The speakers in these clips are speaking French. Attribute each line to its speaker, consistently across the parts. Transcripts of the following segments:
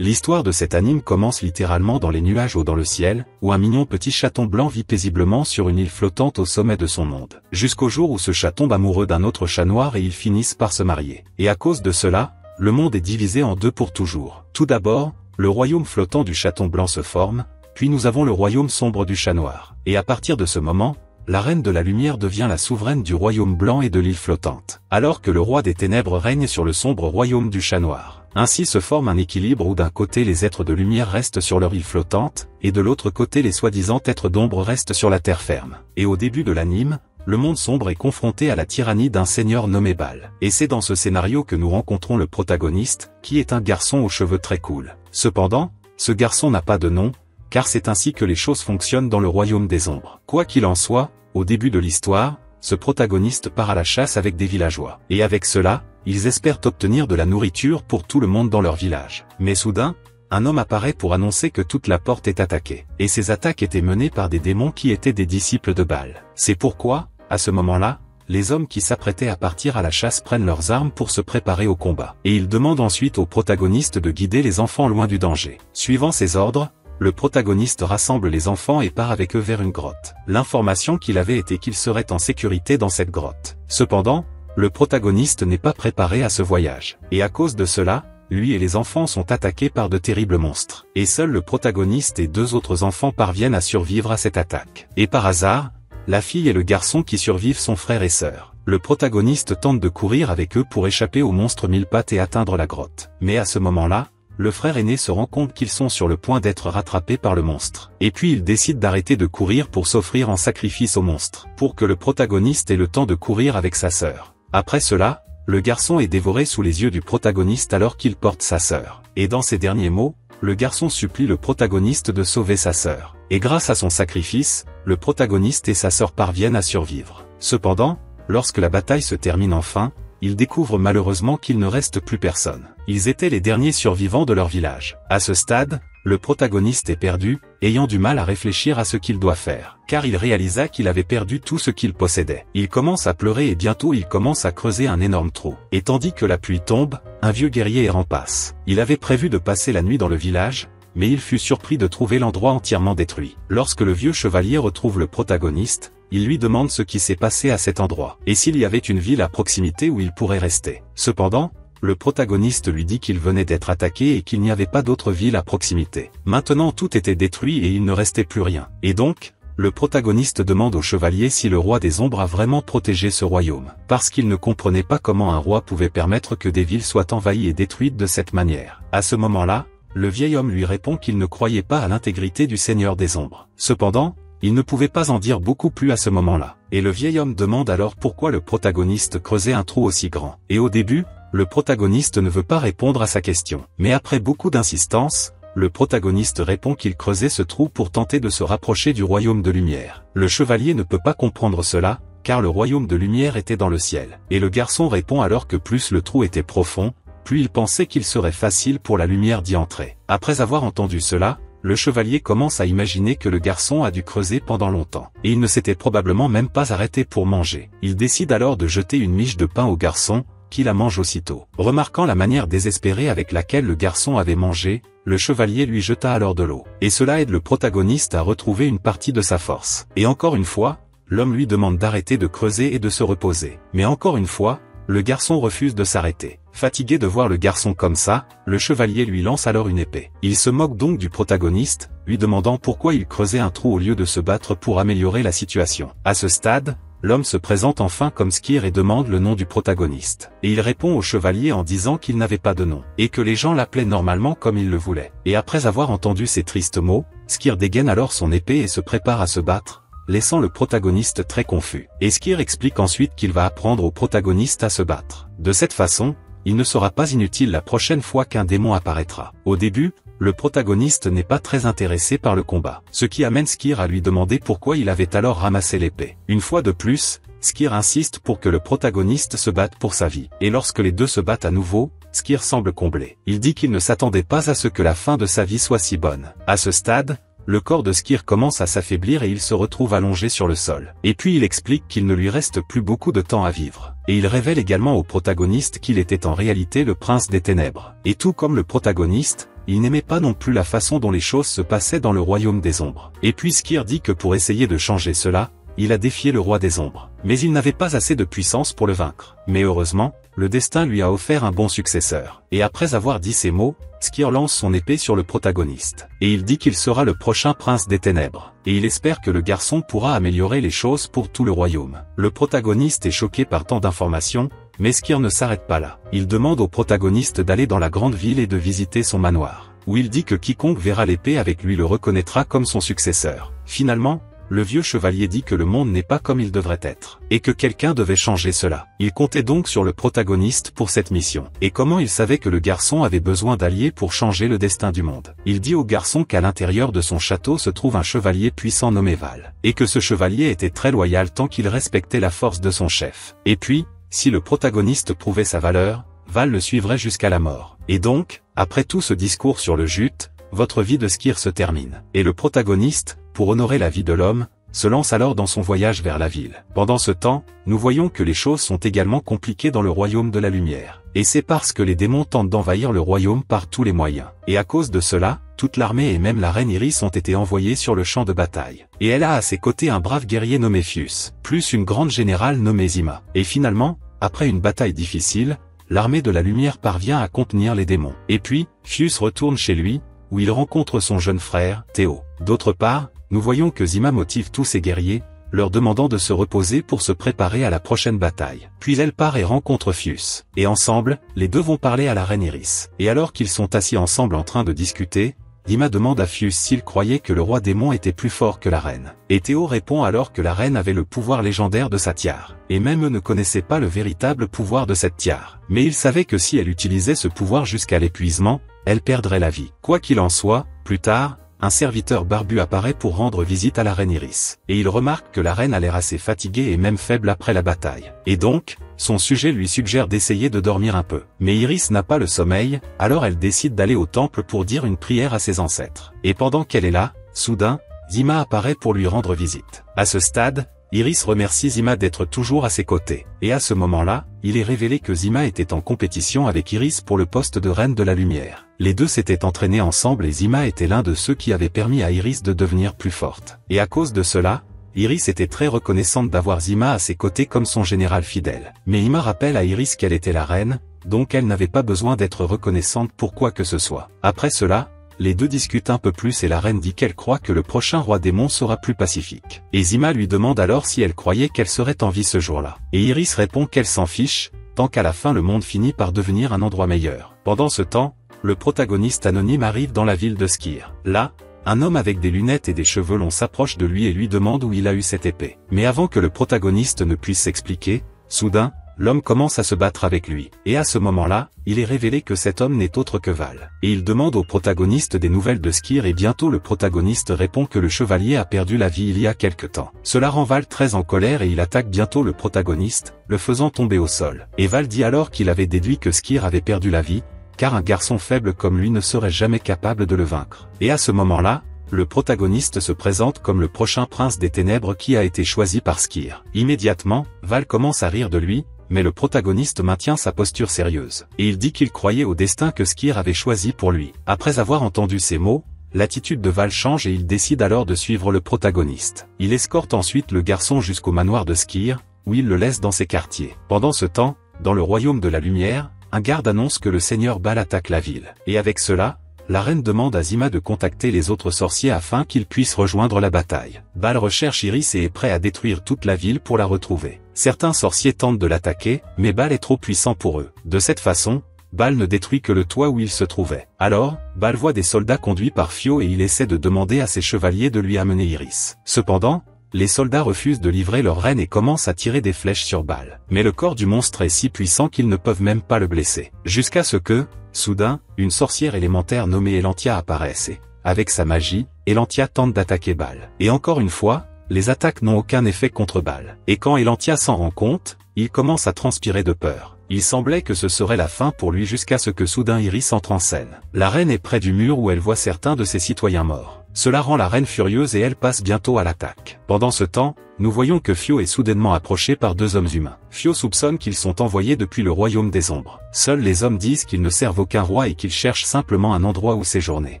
Speaker 1: L'histoire de cet anime commence littéralement dans les nuages ou dans le ciel, où un mignon petit chaton blanc vit paisiblement sur une île flottante au sommet de son monde. Jusqu'au jour où ce chat tombe amoureux d'un autre chat noir et ils finissent par se marier. Et à cause de cela, le monde est divisé en deux pour toujours. Tout d'abord, le royaume flottant du chaton blanc se forme, puis nous avons le royaume sombre du chat noir. Et à partir de ce moment, la reine de la lumière devient la souveraine du royaume blanc et de l'île flottante, alors que le roi des ténèbres règne sur le sombre royaume du chat noir. Ainsi se forme un équilibre où d'un côté les êtres de lumière restent sur leur île flottante, et de l'autre côté les soi-disant êtres d'ombre restent sur la terre ferme. Et au début de l'anime, le monde sombre est confronté à la tyrannie d'un seigneur nommé Baal. Et c'est dans ce scénario que nous rencontrons le protagoniste, qui est un garçon aux cheveux très cool. Cependant, ce garçon n'a pas de nom, car c'est ainsi que les choses fonctionnent dans le royaume des ombres. Quoi qu'il en soit, au début de l'histoire, ce protagoniste part à la chasse avec des villageois. Et avec cela, ils espèrent obtenir de la nourriture pour tout le monde dans leur village. Mais soudain, un homme apparaît pour annoncer que toute la porte est attaquée. Et ces attaques étaient menées par des démons qui étaient des disciples de Baal. C'est pourquoi, à ce moment-là, les hommes qui s'apprêtaient à partir à la chasse prennent leurs armes pour se préparer au combat. Et ils demandent ensuite au protagoniste de guider les enfants loin du danger. Suivant ses ordres, le protagoniste rassemble les enfants et part avec eux vers une grotte. L'information qu'il avait était qu'il serait en sécurité dans cette grotte. Cependant, le protagoniste n'est pas préparé à ce voyage. Et à cause de cela, lui et les enfants sont attaqués par de terribles monstres. Et seul le protagoniste et deux autres enfants parviennent à survivre à cette attaque. Et par hasard, la fille et le garçon qui survivent sont frères et sœurs. Le protagoniste tente de courir avec eux pour échapper au monstre mille pattes et atteindre la grotte. Mais à ce moment-là, le frère aîné se rend compte qu'ils sont sur le point d'être rattrapés par le monstre. Et puis il décide d'arrêter de courir pour s'offrir en sacrifice au monstre, pour que le protagoniste ait le temps de courir avec sa sœur. Après cela, le garçon est dévoré sous les yeux du protagoniste alors qu'il porte sa sœur. Et dans ces derniers mots, le garçon supplie le protagoniste de sauver sa sœur. Et grâce à son sacrifice, le protagoniste et sa sœur parviennent à survivre. Cependant, lorsque la bataille se termine enfin, ils découvrent malheureusement qu'il ne reste plus personne. Ils étaient les derniers survivants de leur village. À ce stade, le protagoniste est perdu, ayant du mal à réfléchir à ce qu'il doit faire, car il réalisa qu'il avait perdu tout ce qu'il possédait. Il commence à pleurer et bientôt il commence à creuser un énorme trou. Et tandis que la pluie tombe, un vieux guerrier errant passe. Il avait prévu de passer la nuit dans le village, mais il fut surpris de trouver l'endroit entièrement détruit. Lorsque le vieux chevalier retrouve le protagoniste, il lui demande ce qui s'est passé à cet endroit, et s'il y avait une ville à proximité où il pourrait rester. Cependant, le protagoniste lui dit qu'il venait d'être attaqué et qu'il n'y avait pas d'autre ville à proximité. Maintenant tout était détruit et il ne restait plus rien. Et donc, le protagoniste demande au chevalier si le roi des ombres a vraiment protégé ce royaume, parce qu'il ne comprenait pas comment un roi pouvait permettre que des villes soient envahies et détruites de cette manière. À ce moment-là, le vieil homme lui répond qu'il ne croyait pas à l'intégrité du Seigneur des Ombres. Cependant, il ne pouvait pas en dire beaucoup plus à ce moment-là. Et le vieil homme demande alors pourquoi le protagoniste creusait un trou aussi grand. Et au début, le protagoniste ne veut pas répondre à sa question. Mais après beaucoup d'insistance, le protagoniste répond qu'il creusait ce trou pour tenter de se rapprocher du royaume de lumière. Le chevalier ne peut pas comprendre cela, car le royaume de lumière était dans le ciel. Et le garçon répond alors que plus le trou était profond, plus il pensait qu'il serait facile pour la lumière d'y entrer. Après avoir entendu cela, le chevalier commence à imaginer que le garçon a dû creuser pendant longtemps. Et il ne s'était probablement même pas arrêté pour manger. Il décide alors de jeter une miche de pain au garçon, qui la mange aussitôt. Remarquant la manière désespérée avec laquelle le garçon avait mangé, le chevalier lui jeta alors de l'eau. Et cela aide le protagoniste à retrouver une partie de sa force. Et encore une fois, l'homme lui demande d'arrêter de creuser et de se reposer. Mais encore une fois, le garçon refuse de s'arrêter. Fatigué de voir le garçon comme ça, le chevalier lui lance alors une épée. Il se moque donc du protagoniste, lui demandant pourquoi il creusait un trou au lieu de se battre pour améliorer la situation. À ce stade, l'homme se présente enfin comme Skir et demande le nom du protagoniste. Et il répond au chevalier en disant qu'il n'avait pas de nom, et que les gens l'appelaient normalement comme il le voulait. Et après avoir entendu ces tristes mots, Skir dégaine alors son épée et se prépare à se battre, laissant le protagoniste très confus. Et Skir explique ensuite qu'il va apprendre au protagoniste à se battre. De cette façon, il ne sera pas inutile la prochaine fois qu'un démon apparaîtra. Au début, le protagoniste n'est pas très intéressé par le combat, ce qui amène Skir à lui demander pourquoi il avait alors ramassé l'épée. Une fois de plus, Skir insiste pour que le protagoniste se batte pour sa vie. Et lorsque les deux se battent à nouveau, Skir semble comblé. Il dit qu'il ne s'attendait pas à ce que la fin de sa vie soit si bonne. À ce stade, le corps de Skir commence à s'affaiblir et il se retrouve allongé sur le sol. Et puis il explique qu'il ne lui reste plus beaucoup de temps à vivre. Et il révèle également au protagoniste qu'il était en réalité le prince des ténèbres. Et tout comme le protagoniste, il n'aimait pas non plus la façon dont les choses se passaient dans le royaume des ombres. Et puis Skir dit que pour essayer de changer cela, il a défié le roi des ombres. Mais il n'avait pas assez de puissance pour le vaincre. Mais heureusement, le destin lui a offert un bon successeur. Et après avoir dit ces mots, Skir lance son épée sur le protagoniste. Et il dit qu'il sera le prochain prince des ténèbres. Et il espère que le garçon pourra améliorer les choses pour tout le royaume. Le protagoniste est choqué par tant d'informations, mais Skir ne s'arrête pas là. Il demande au protagoniste d'aller dans la grande ville et de visiter son manoir, où il dit que quiconque verra l'épée avec lui le reconnaîtra comme son successeur. Finalement, le vieux chevalier dit que le monde n'est pas comme il devrait être, et que quelqu'un devait changer cela. Il comptait donc sur le protagoniste pour cette mission. Et comment il savait que le garçon avait besoin d'alliés pour changer le destin du monde? Il dit au garçon qu'à l'intérieur de son château se trouve un chevalier puissant nommé Val, et que ce chevalier était très loyal tant qu'il respectait la force de son chef. Et puis, si le protagoniste prouvait sa valeur, Val le suivrait jusqu'à la mort. Et donc, après tout ce discours sur le jute, votre vie de Skir se termine. Et le protagoniste, pour honorer la vie de l'homme, se lance alors dans son voyage vers la ville. Pendant ce temps, nous voyons que les choses sont également compliquées dans le royaume de la lumière. Et c'est parce que les démons tentent d'envahir le royaume par tous les moyens. Et à cause de cela, toute l'armée et même la reine Iris ont été envoyés sur le champ de bataille. Et elle a à ses côtés un brave guerrier nommé Fius, plus une grande générale nommée Zima. Et finalement, après une bataille difficile, l'armée de la lumière parvient à contenir les démons. Et puis, Fius retourne chez lui, où il rencontre son jeune frère, Théo. D'autre part, nous voyons que Zima motive tous ses guerriers, leur demandant de se reposer pour se préparer à la prochaine bataille. Puis elle part et rencontre Fius. Et ensemble, les deux vont parler à la reine Iris. Et alors qu'ils sont assis ensemble en train de discuter, Zima demande à Fius s'il croyait que le roi démon était plus fort que la reine. Et Théo répond alors que la reine avait le pouvoir légendaire de sa tiare. Et même eux ne connaissaient pas le véritable pouvoir de cette tiare. Mais ils savaient que si elle utilisait ce pouvoir jusqu'à l'épuisement, elle perdrait la vie. Quoi qu'il en soit, plus tard, un serviteur barbu apparaît pour rendre visite à la reine Iris. Et il remarque que la reine a l'air assez fatiguée et même faible après la bataille. Et donc, son sujet lui suggère d'essayer de dormir un peu. Mais Iris n'a pas le sommeil, alors elle décide d'aller au temple pour dire une prière à ses ancêtres. Et pendant qu'elle est là, soudain, Zima apparaît pour lui rendre visite. À ce stade, Iris remercie Zima d'être toujours à ses côtés. Et à ce moment-là, il est révélé que Zima était en compétition avec Iris pour le poste de reine de la lumière. Les deux s'étaient entraînés ensemble et Zima était l'un de ceux qui avaient permis à Iris de devenir plus forte. Et à cause de cela, Iris était très reconnaissante d'avoir Zima à ses côtés comme son général fidèle. Mais Zima rappelle à Iris qu'elle était la reine, donc elle n'avait pas besoin d'être reconnaissante pour quoi que ce soit. Après cela, les deux discutent un peu plus et la reine dit qu'elle croit que le prochain roi démon sera plus pacifique. Et Zima lui demande alors si elle croyait qu'elle serait en vie ce jour-là. Et Iris répond qu'elle s'en fiche, tant qu'à la fin le monde finit par devenir un endroit meilleur. Pendant ce temps, le protagoniste anonyme arrive dans la ville de Skir. Là, un homme avec des lunettes et des cheveux longs s'approche de lui et lui demande où il a eu cette épée. Mais avant que le protagoniste ne puisse s'expliquer, soudain, l'homme commence à se battre avec lui. Et à ce moment-là, il est révélé que cet homme n'est autre que Val. Et il demande au protagoniste des nouvelles de Skir et bientôt le protagoniste répond que le chevalier a perdu la vie il y a quelque temps. Cela rend Val très en colère et il attaque bientôt le protagoniste, le faisant tomber au sol. Et Val dit alors qu'il avait déduit que Skir avait perdu la vie, car un garçon faible comme lui ne serait jamais capable de le vaincre. Et à ce moment-là, le protagoniste se présente comme le prochain prince des ténèbres qui a été choisi par Skir. Immédiatement, Val commence à rire de lui, mais le protagoniste maintient sa posture sérieuse. Et il dit qu'il croyait au destin que Skir avait choisi pour lui. Après avoir entendu ces mots, l'attitude de Val change et il décide alors de suivre le protagoniste. Il escorte ensuite le garçon jusqu'au manoir de Skir, où il le laisse dans ses quartiers. Pendant ce temps, dans le royaume de la lumière, un garde annonce que le seigneur Bal attaque la ville. Et avec cela, la reine demande à Zima de contacter les autres sorciers afin qu'ils puissent rejoindre la bataille. Bal recherche Iris et est prêt à détruire toute la ville pour la retrouver. Certains sorciers tentent de l'attaquer, mais Bal est trop puissant pour eux. De cette façon, Bal ne détruit que le toit où il se trouvait. Alors, Bal voit des soldats conduits par Fio et il essaie de demander à ses chevaliers de lui amener Iris. Cependant, les soldats refusent de livrer leur reine et commencent à tirer des flèches sur Bal. Mais le corps du monstre est si puissant qu'ils ne peuvent même pas le blesser. Jusqu'à ce que, soudain, une sorcière élémentaire nommée Elantia apparaisse et, avec sa magie, Elantia tente d'attaquer Bal. Et encore une fois, les attaques n'ont aucun effet contre Bal. Et quand Elantia s'en rend compte, il commence à transpirer de peur. Il semblait que ce serait la fin pour lui jusqu'à ce que soudain Iris entre en scène. La reine est près du mur où elle voit certains de ses citoyens morts. Cela rend la reine furieuse et elle passe bientôt à l'attaque. Pendant ce temps, nous voyons que Fio est soudainement approché par deux hommes humains. Fio soupçonne qu'ils sont envoyés depuis le royaume des ombres. Seuls les hommes disent qu'ils ne servent aucun roi et qu'ils cherchent simplement un endroit où séjourner.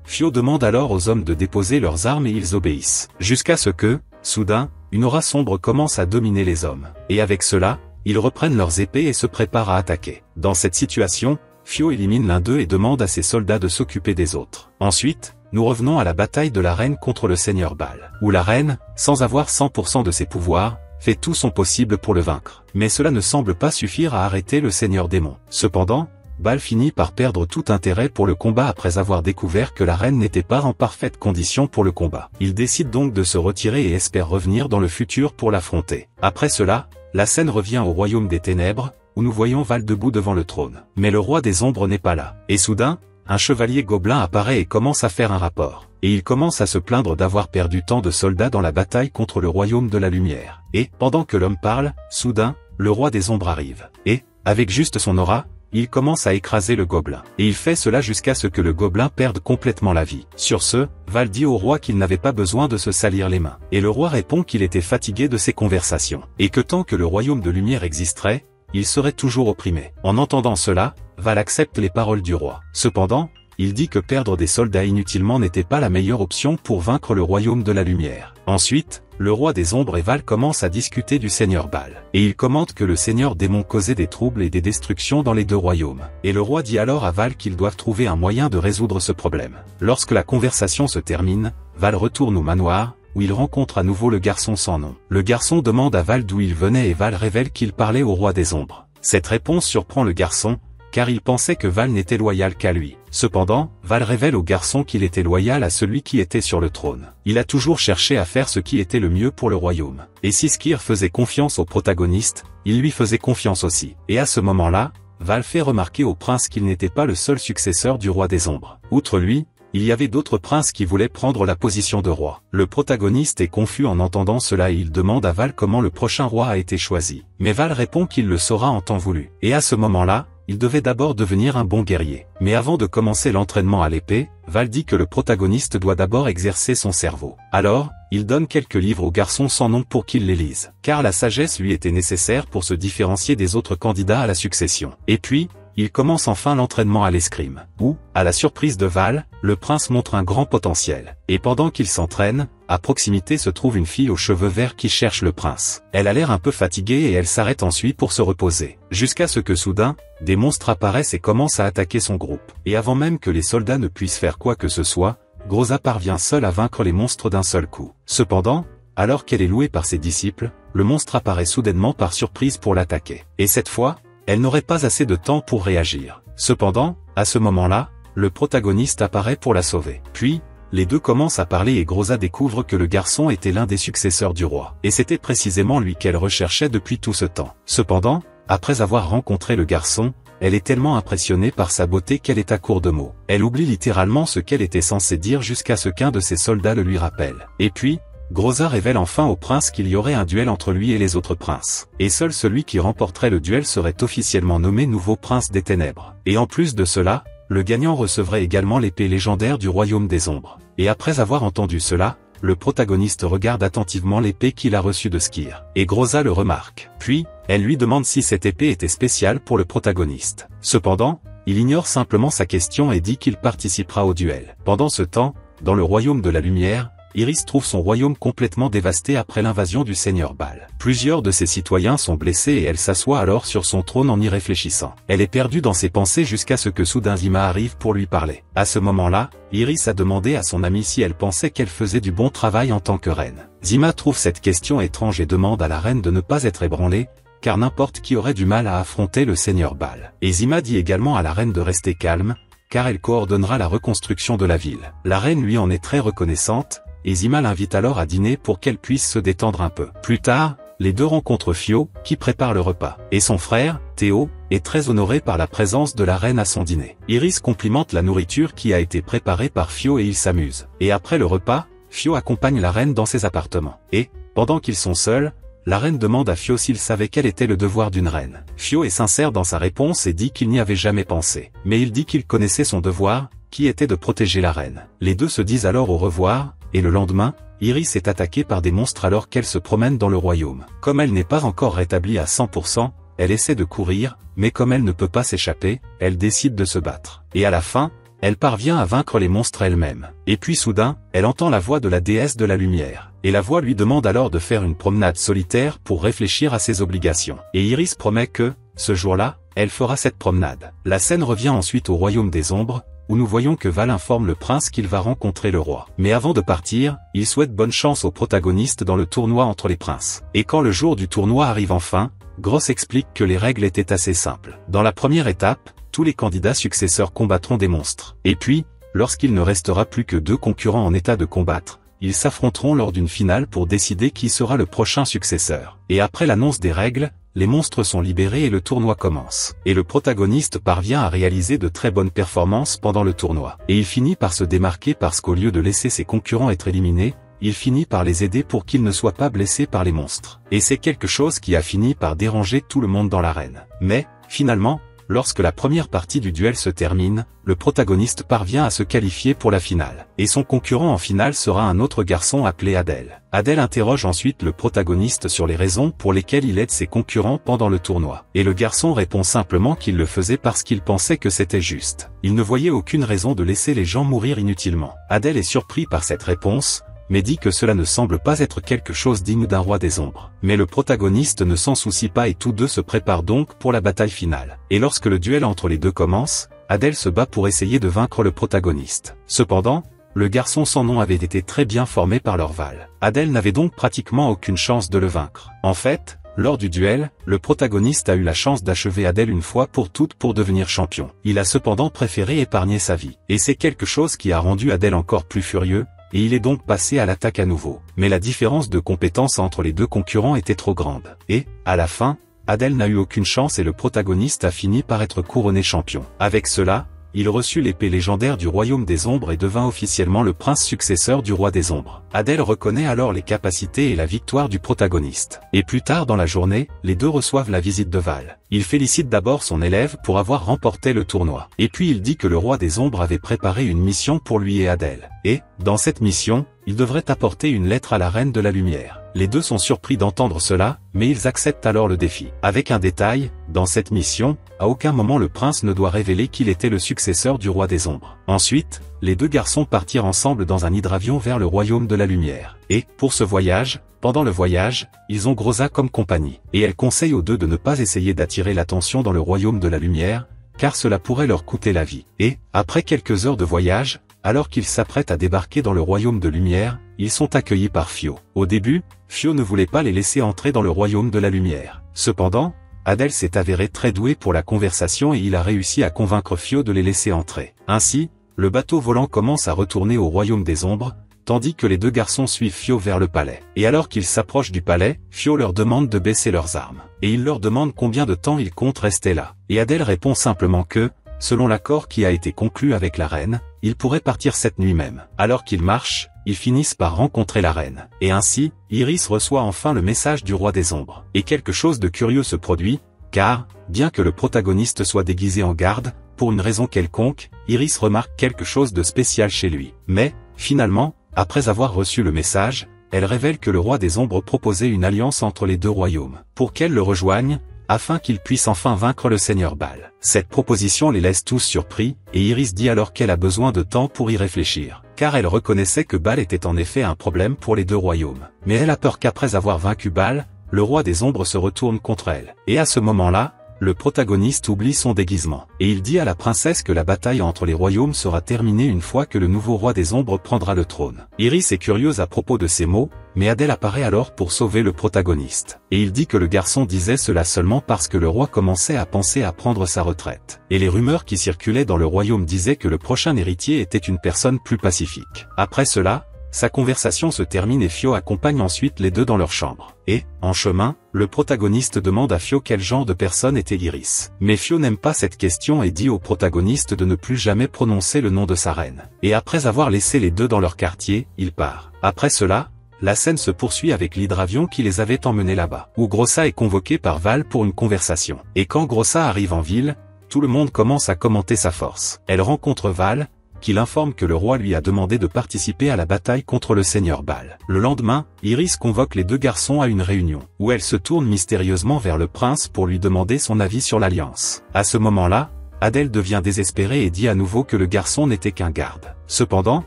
Speaker 1: Fio demande alors aux hommes de déposer leurs armes et ils obéissent. Jusqu'à ce que, soudain, une aura sombre commence à dominer les hommes. Et avec cela, ils reprennent leurs épées et se préparent à attaquer. Dans cette situation, Fio élimine l'un d'eux et demande à ses soldats de s'occuper des autres. Ensuite, nous revenons à la bataille de la reine contre le seigneur Baal, où la reine, sans avoir 100% de ses pouvoirs, fait tout son possible pour le vaincre. Mais cela ne semble pas suffire à arrêter le seigneur démon. Cependant, Baal finit par perdre tout intérêt pour le combat après avoir découvert que la reine n'était pas en parfaite condition pour le combat. Il décide donc de se retirer et espère revenir dans le futur pour l'affronter. Après cela, la scène revient au royaume des ténèbres, où nous voyons Val debout devant le trône. Mais le roi des ombres n'est pas là. Et soudain, un chevalier gobelin apparaît et commence à faire un rapport. Et il commence à se plaindre d'avoir perdu tant de soldats dans la bataille contre le royaume de la lumière. Et, pendant que l'homme parle, soudain, le roi des ombres arrive. Et, avec juste son aura, il commence à écraser le gobelin. Et il fait cela jusqu'à ce que le gobelin perde complètement la vie. Sur ce, Val dit au roi qu'il n'avait pas besoin de se salir les mains. Et le roi répond qu'il était fatigué de ces conversations. Et que tant que le royaume de lumière existerait, il serait toujours opprimé. En entendant cela, Val accepte les paroles du roi. Cependant, il dit que perdre des soldats inutilement n'était pas la meilleure option pour vaincre le royaume de la lumière. Ensuite, le roi des ombres et Val commencent à discuter du seigneur Baal. Et il commente que le seigneur démon causait des troubles et des destructions dans les deux royaumes. Et le roi dit alors à Val qu'ils doivent trouver un moyen de résoudre ce problème. Lorsque la conversation se termine, Val retourne au manoir, où il rencontre à nouveau le garçon sans nom. Le garçon demande à Val d'où il venait et Val révèle qu'il parlait au roi des ombres. Cette réponse surprend le garçon, car il pensait que Val n'était loyal qu'à lui. Cependant, Val révèle au garçon qu'il était loyal à celui qui était sur le trône. Il a toujours cherché à faire ce qui était le mieux pour le royaume. Et si Skir faisait confiance au protagoniste, il lui faisait confiance aussi. Et à ce moment-là, Val fait remarquer au prince qu'il n'était pas le seul successeur du roi des ombres. Outre lui, il y avait d'autres princes qui voulaient prendre la position de roi. Le protagoniste est confus en entendant cela et il demande à Val comment le prochain roi a été choisi. Mais Val répond qu'il le saura en temps voulu. Et à ce moment-là, il devait d'abord devenir un bon guerrier. Mais avant de commencer l'entraînement à l'épée, Val dit que le protagoniste doit d'abord exercer son cerveau. Alors, il donne quelques livres au garçon sans nom pour qu'il les lise. Car la sagesse lui était nécessaire pour se différencier des autres candidats à la succession. Et puis, il commence enfin l'entraînement à l'escrime, où, à la surprise de Val, le prince montre un grand potentiel. Et pendant qu'il s'entraîne, à proximité se trouve une fille aux cheveux verts qui cherche le prince. Elle a l'air un peu fatiguée et elle s'arrête ensuite pour se reposer. Jusqu'à ce que soudain, des monstres apparaissent et commencent à attaquer son groupe. Et avant même que les soldats ne puissent faire quoi que ce soit, Groza parvient seule à vaincre les monstres d'un seul coup. Cependant, alors qu'elle est louée par ses disciples, le monstre apparaît soudainement par surprise pour l'attaquer. Et cette fois, elle n'aurait pas assez de temps pour réagir. Cependant, à ce moment-là, le protagoniste apparaît pour la sauver. Puis, les deux commencent à parler et Groza découvre que le garçon était l'un des successeurs du roi. Et c'était précisément lui qu'elle recherchait depuis tout ce temps. Cependant, après avoir rencontré le garçon, elle est tellement impressionnée par sa beauté qu'elle est à court de mots. Elle oublie littéralement ce qu'elle était censée dire jusqu'à ce qu'un de ses soldats le lui rappelle. Et puis, Groza révèle enfin au prince qu'il y aurait un duel entre lui et les autres princes. Et seul celui qui remporterait le duel serait officiellement nommé nouveau prince des ténèbres. Et en plus de cela, le gagnant recevrait également l'épée légendaire du royaume des ombres. Et après avoir entendu cela, le protagoniste regarde attentivement l'épée qu'il a reçue de Skir. Et Groza le remarque. Puis, elle lui demande si cette épée était spéciale pour le protagoniste. Cependant, il ignore simplement sa question et dit qu'il participera au duel. Pendant ce temps, dans le royaume de la lumière, Iris trouve son royaume complètement dévasté après l'invasion du seigneur Baal. Plusieurs de ses citoyens sont blessés et elle s'assoit alors sur son trône en y réfléchissant. Elle est perdue dans ses pensées jusqu'à ce que soudain Zima arrive pour lui parler. À ce moment-là, Iris a demandé à son amie si elle pensait qu'elle faisait du bon travail en tant que reine. Zima trouve cette question étrange et demande à la reine de ne pas être ébranlée, car n'importe qui aurait du mal à affronter le seigneur Baal. Et Zima dit également à la reine de rester calme, car elle coordonnera la reconstruction de la ville. La reine lui en est très reconnaissante, et Zima l'invite alors à dîner pour qu'elle puisse se détendre un peu. Plus tard, les deux rencontrent Fio, qui prépare le repas. Et son frère, Théo, est très honoré par la présence de la reine à son dîner. Iris complimente la nourriture qui a été préparée par Fio et ils s'amusent. Et après le repas, Fio accompagne la reine dans ses appartements. Et, pendant qu'ils sont seuls, la reine demande à Fio s'il savait quel était le devoir d'une reine. Fio est sincère dans sa réponse et dit qu'il n'y avait jamais pensé. Mais il dit qu'il connaissait son devoir, qui était de protéger la reine. Les deux se disent alors au revoir, et le lendemain, Iris est attaquée par des monstres alors qu'elle se promène dans le royaume. Comme elle n'est pas encore rétablie à 100%, elle essaie de courir, mais comme elle ne peut pas s'échapper, elle décide de se battre. Et à la fin, elle parvient à vaincre les monstres elle-même. Et puis soudain, elle entend la voix de la déesse de la lumière. Et la voix lui demande alors de faire une promenade solitaire pour réfléchir à ses obligations. Et Iris promet que, ce jour-là, elle fera cette promenade. La scène revient ensuite au royaume des ombres, où nous voyons que Val informe le prince qu'il va rencontrer le roi. Mais avant de partir, il souhaite bonne chance aux protagonistes dans le tournoi entre les princes. Et quand le jour du tournoi arrive enfin, Gross explique que les règles étaient assez simples. Dans la première étape, tous les candidats successeurs combattront des monstres. Et puis, lorsqu'il ne restera plus que 2 concurrents en état de combattre, ils s'affronteront lors d'une finale pour décider qui sera le prochain successeur. Et après l'annonce des règles, les monstres sont libérés et le tournoi commence. Et le protagoniste parvient à réaliser de très bonnes performances pendant le tournoi. Et il finit par se démarquer parce qu'au lieu de laisser ses concurrents être éliminés, il finit par les aider pour qu'ils ne soient pas blessés par les monstres. Et c'est quelque chose qui a fini par déranger tout le monde dans l'arène. Mais, finalement, lorsque la première partie du duel se termine, le protagoniste parvient à se qualifier pour la finale. Et son concurrent en finale sera un autre garçon appelé Adel. Adel interroge ensuite le protagoniste sur les raisons pour lesquelles il aide ses concurrents pendant le tournoi. Et le garçon répond simplement qu'il le faisait parce qu'il pensait que c'était juste. Il ne voyait aucune raison de laisser les gens mourir inutilement. Adel est surpris par cette réponse, mais dit que cela ne semble pas être quelque chose digne d'un roi des ombres. Mais le protagoniste ne s'en soucie pas et tous deux se préparent donc pour la bataille finale. Et lorsque le duel entre les deux commence, Adel se bat pour essayer de vaincre le protagoniste. Cependant, le garçon sans nom avait été très bien formé par leur Val. Adel n'avait donc pratiquement aucune chance de le vaincre. En fait, lors du duel, le protagoniste a eu la chance d'achever Adel une fois pour toutes pour devenir champion. Il a cependant préféré épargner sa vie. Et c'est quelque chose qui a rendu Adel encore plus furieux, et il est donc passé à l'attaque à nouveau. Mais la différence de compétences entre les deux concurrents était trop grande. Et, à la fin, Adel n'a eu aucune chance et le protagoniste a fini par être couronné champion. Avec cela, il reçut l'épée légendaire du royaume des ombres et devint officiellement le prince successeur du roi des ombres. Adel reconnaît alors les capacités et la victoire du protagoniste. Et plus tard dans la journée, les deux reçoivent la visite de Val. Il félicite d'abord son élève pour avoir remporté le tournoi. Et puis il dit que le roi des ombres avait préparé une mission pour lui et Adel. Et, dans cette mission, il devrait apporter une lettre à la reine de la lumière. Les deux sont surpris d'entendre cela, mais ils acceptent alors le défi. Avec un détail, dans cette mission, à aucun moment le prince ne doit révéler qu'il était le successeur du roi des ombres. Ensuite, les deux garçons partirent ensemble dans un hydravion vers le royaume de la lumière. Et, pour ce voyage, pendant le voyage, ils ont Groza comme compagnie. Et elle conseille aux deux de ne pas essayer d'attirer l'attention dans le royaume de la lumière, car cela pourrait leur coûter la vie. Et, après quelques heures de voyage, alors qu'ils s'apprêtent à débarquer dans le royaume de lumière, ils sont accueillis par Fio. Au début, Fio ne voulait pas les laisser entrer dans le royaume de la lumière. Cependant, Adel s'est avéré très doué pour la conversation et il a réussi à convaincre Fio de les laisser entrer. Ainsi, le bateau volant commence à retourner au royaume des ombres, tandis que les deux garçons suivent Fio vers le palais. Et alors qu'ils s'approchent du palais, Fio leur demande de baisser leurs armes. Et il leur demande combien de temps ils comptent rester là. Et Adel répond simplement que, selon l'accord qui a été conclu avec la reine, ils pourraient partir cette nuit même. Alors qu'ils marchent, ils finissent par rencontrer la reine. Et ainsi, Iris reçoit enfin le message du roi des ombres. Et quelque chose de curieux se produit, car, bien que le protagoniste soit déguisé en garde, pour une raison quelconque, Iris remarque quelque chose de spécial chez lui. Mais, finalement, après avoir reçu le message, elle révèle que le roi des ombres proposait une alliance entre les deux royaumes, pour qu'elle le rejoigne, afin qu'il puisse enfin vaincre le seigneur Bal. Cette proposition les laisse tous surpris, et Iris dit alors qu'elle a besoin de temps pour y réfléchir, car elle reconnaissait que Bal était en effet un problème pour les deux royaumes. Mais elle a peur qu'après avoir vaincu Bal, le roi des ombres se retourne contre elle. Et à ce moment-là, le protagoniste oublie son déguisement, et il dit à la princesse que la bataille entre les royaumes sera terminée une fois que le nouveau roi des ombres prendra le trône. Iris est curieuse à propos de ces mots, mais Adel apparaît alors pour sauver le protagoniste. Et il dit que le garçon disait cela seulement parce que le roi commençait à penser à prendre sa retraite. Et les rumeurs qui circulaient dans le royaume disaient que le prochain héritier était une personne plus pacifique. Après cela, sa conversation se termine et Fio accompagne ensuite les deux dans leur chambre. Et, en chemin, le protagoniste demande à Fio quel genre de personne était Iris. Mais Fio n'aime pas cette question et dit au protagoniste de ne plus jamais prononcer le nom de sa reine. Et après avoir laissé les deux dans leur quartier, il part. Après cela, la scène se poursuit avec l'hydravion qui les avait emmenés là-bas, où Grossa est convoqué par Val pour une conversation. Et quand Grossa arrive en ville, tout le monde commence à commenter sa force. Elle rencontre Val, qu'il informe que le roi lui a demandé de participer à la bataille contre le seigneur Baal. Le lendemain, Iris convoque les deux garçons à une réunion, où elle se tourne mystérieusement vers le prince pour lui demander son avis sur l'alliance. À ce moment-là, Adèle devient désespérée et dit à nouveau que le garçon n'était qu'un garde. Cependant,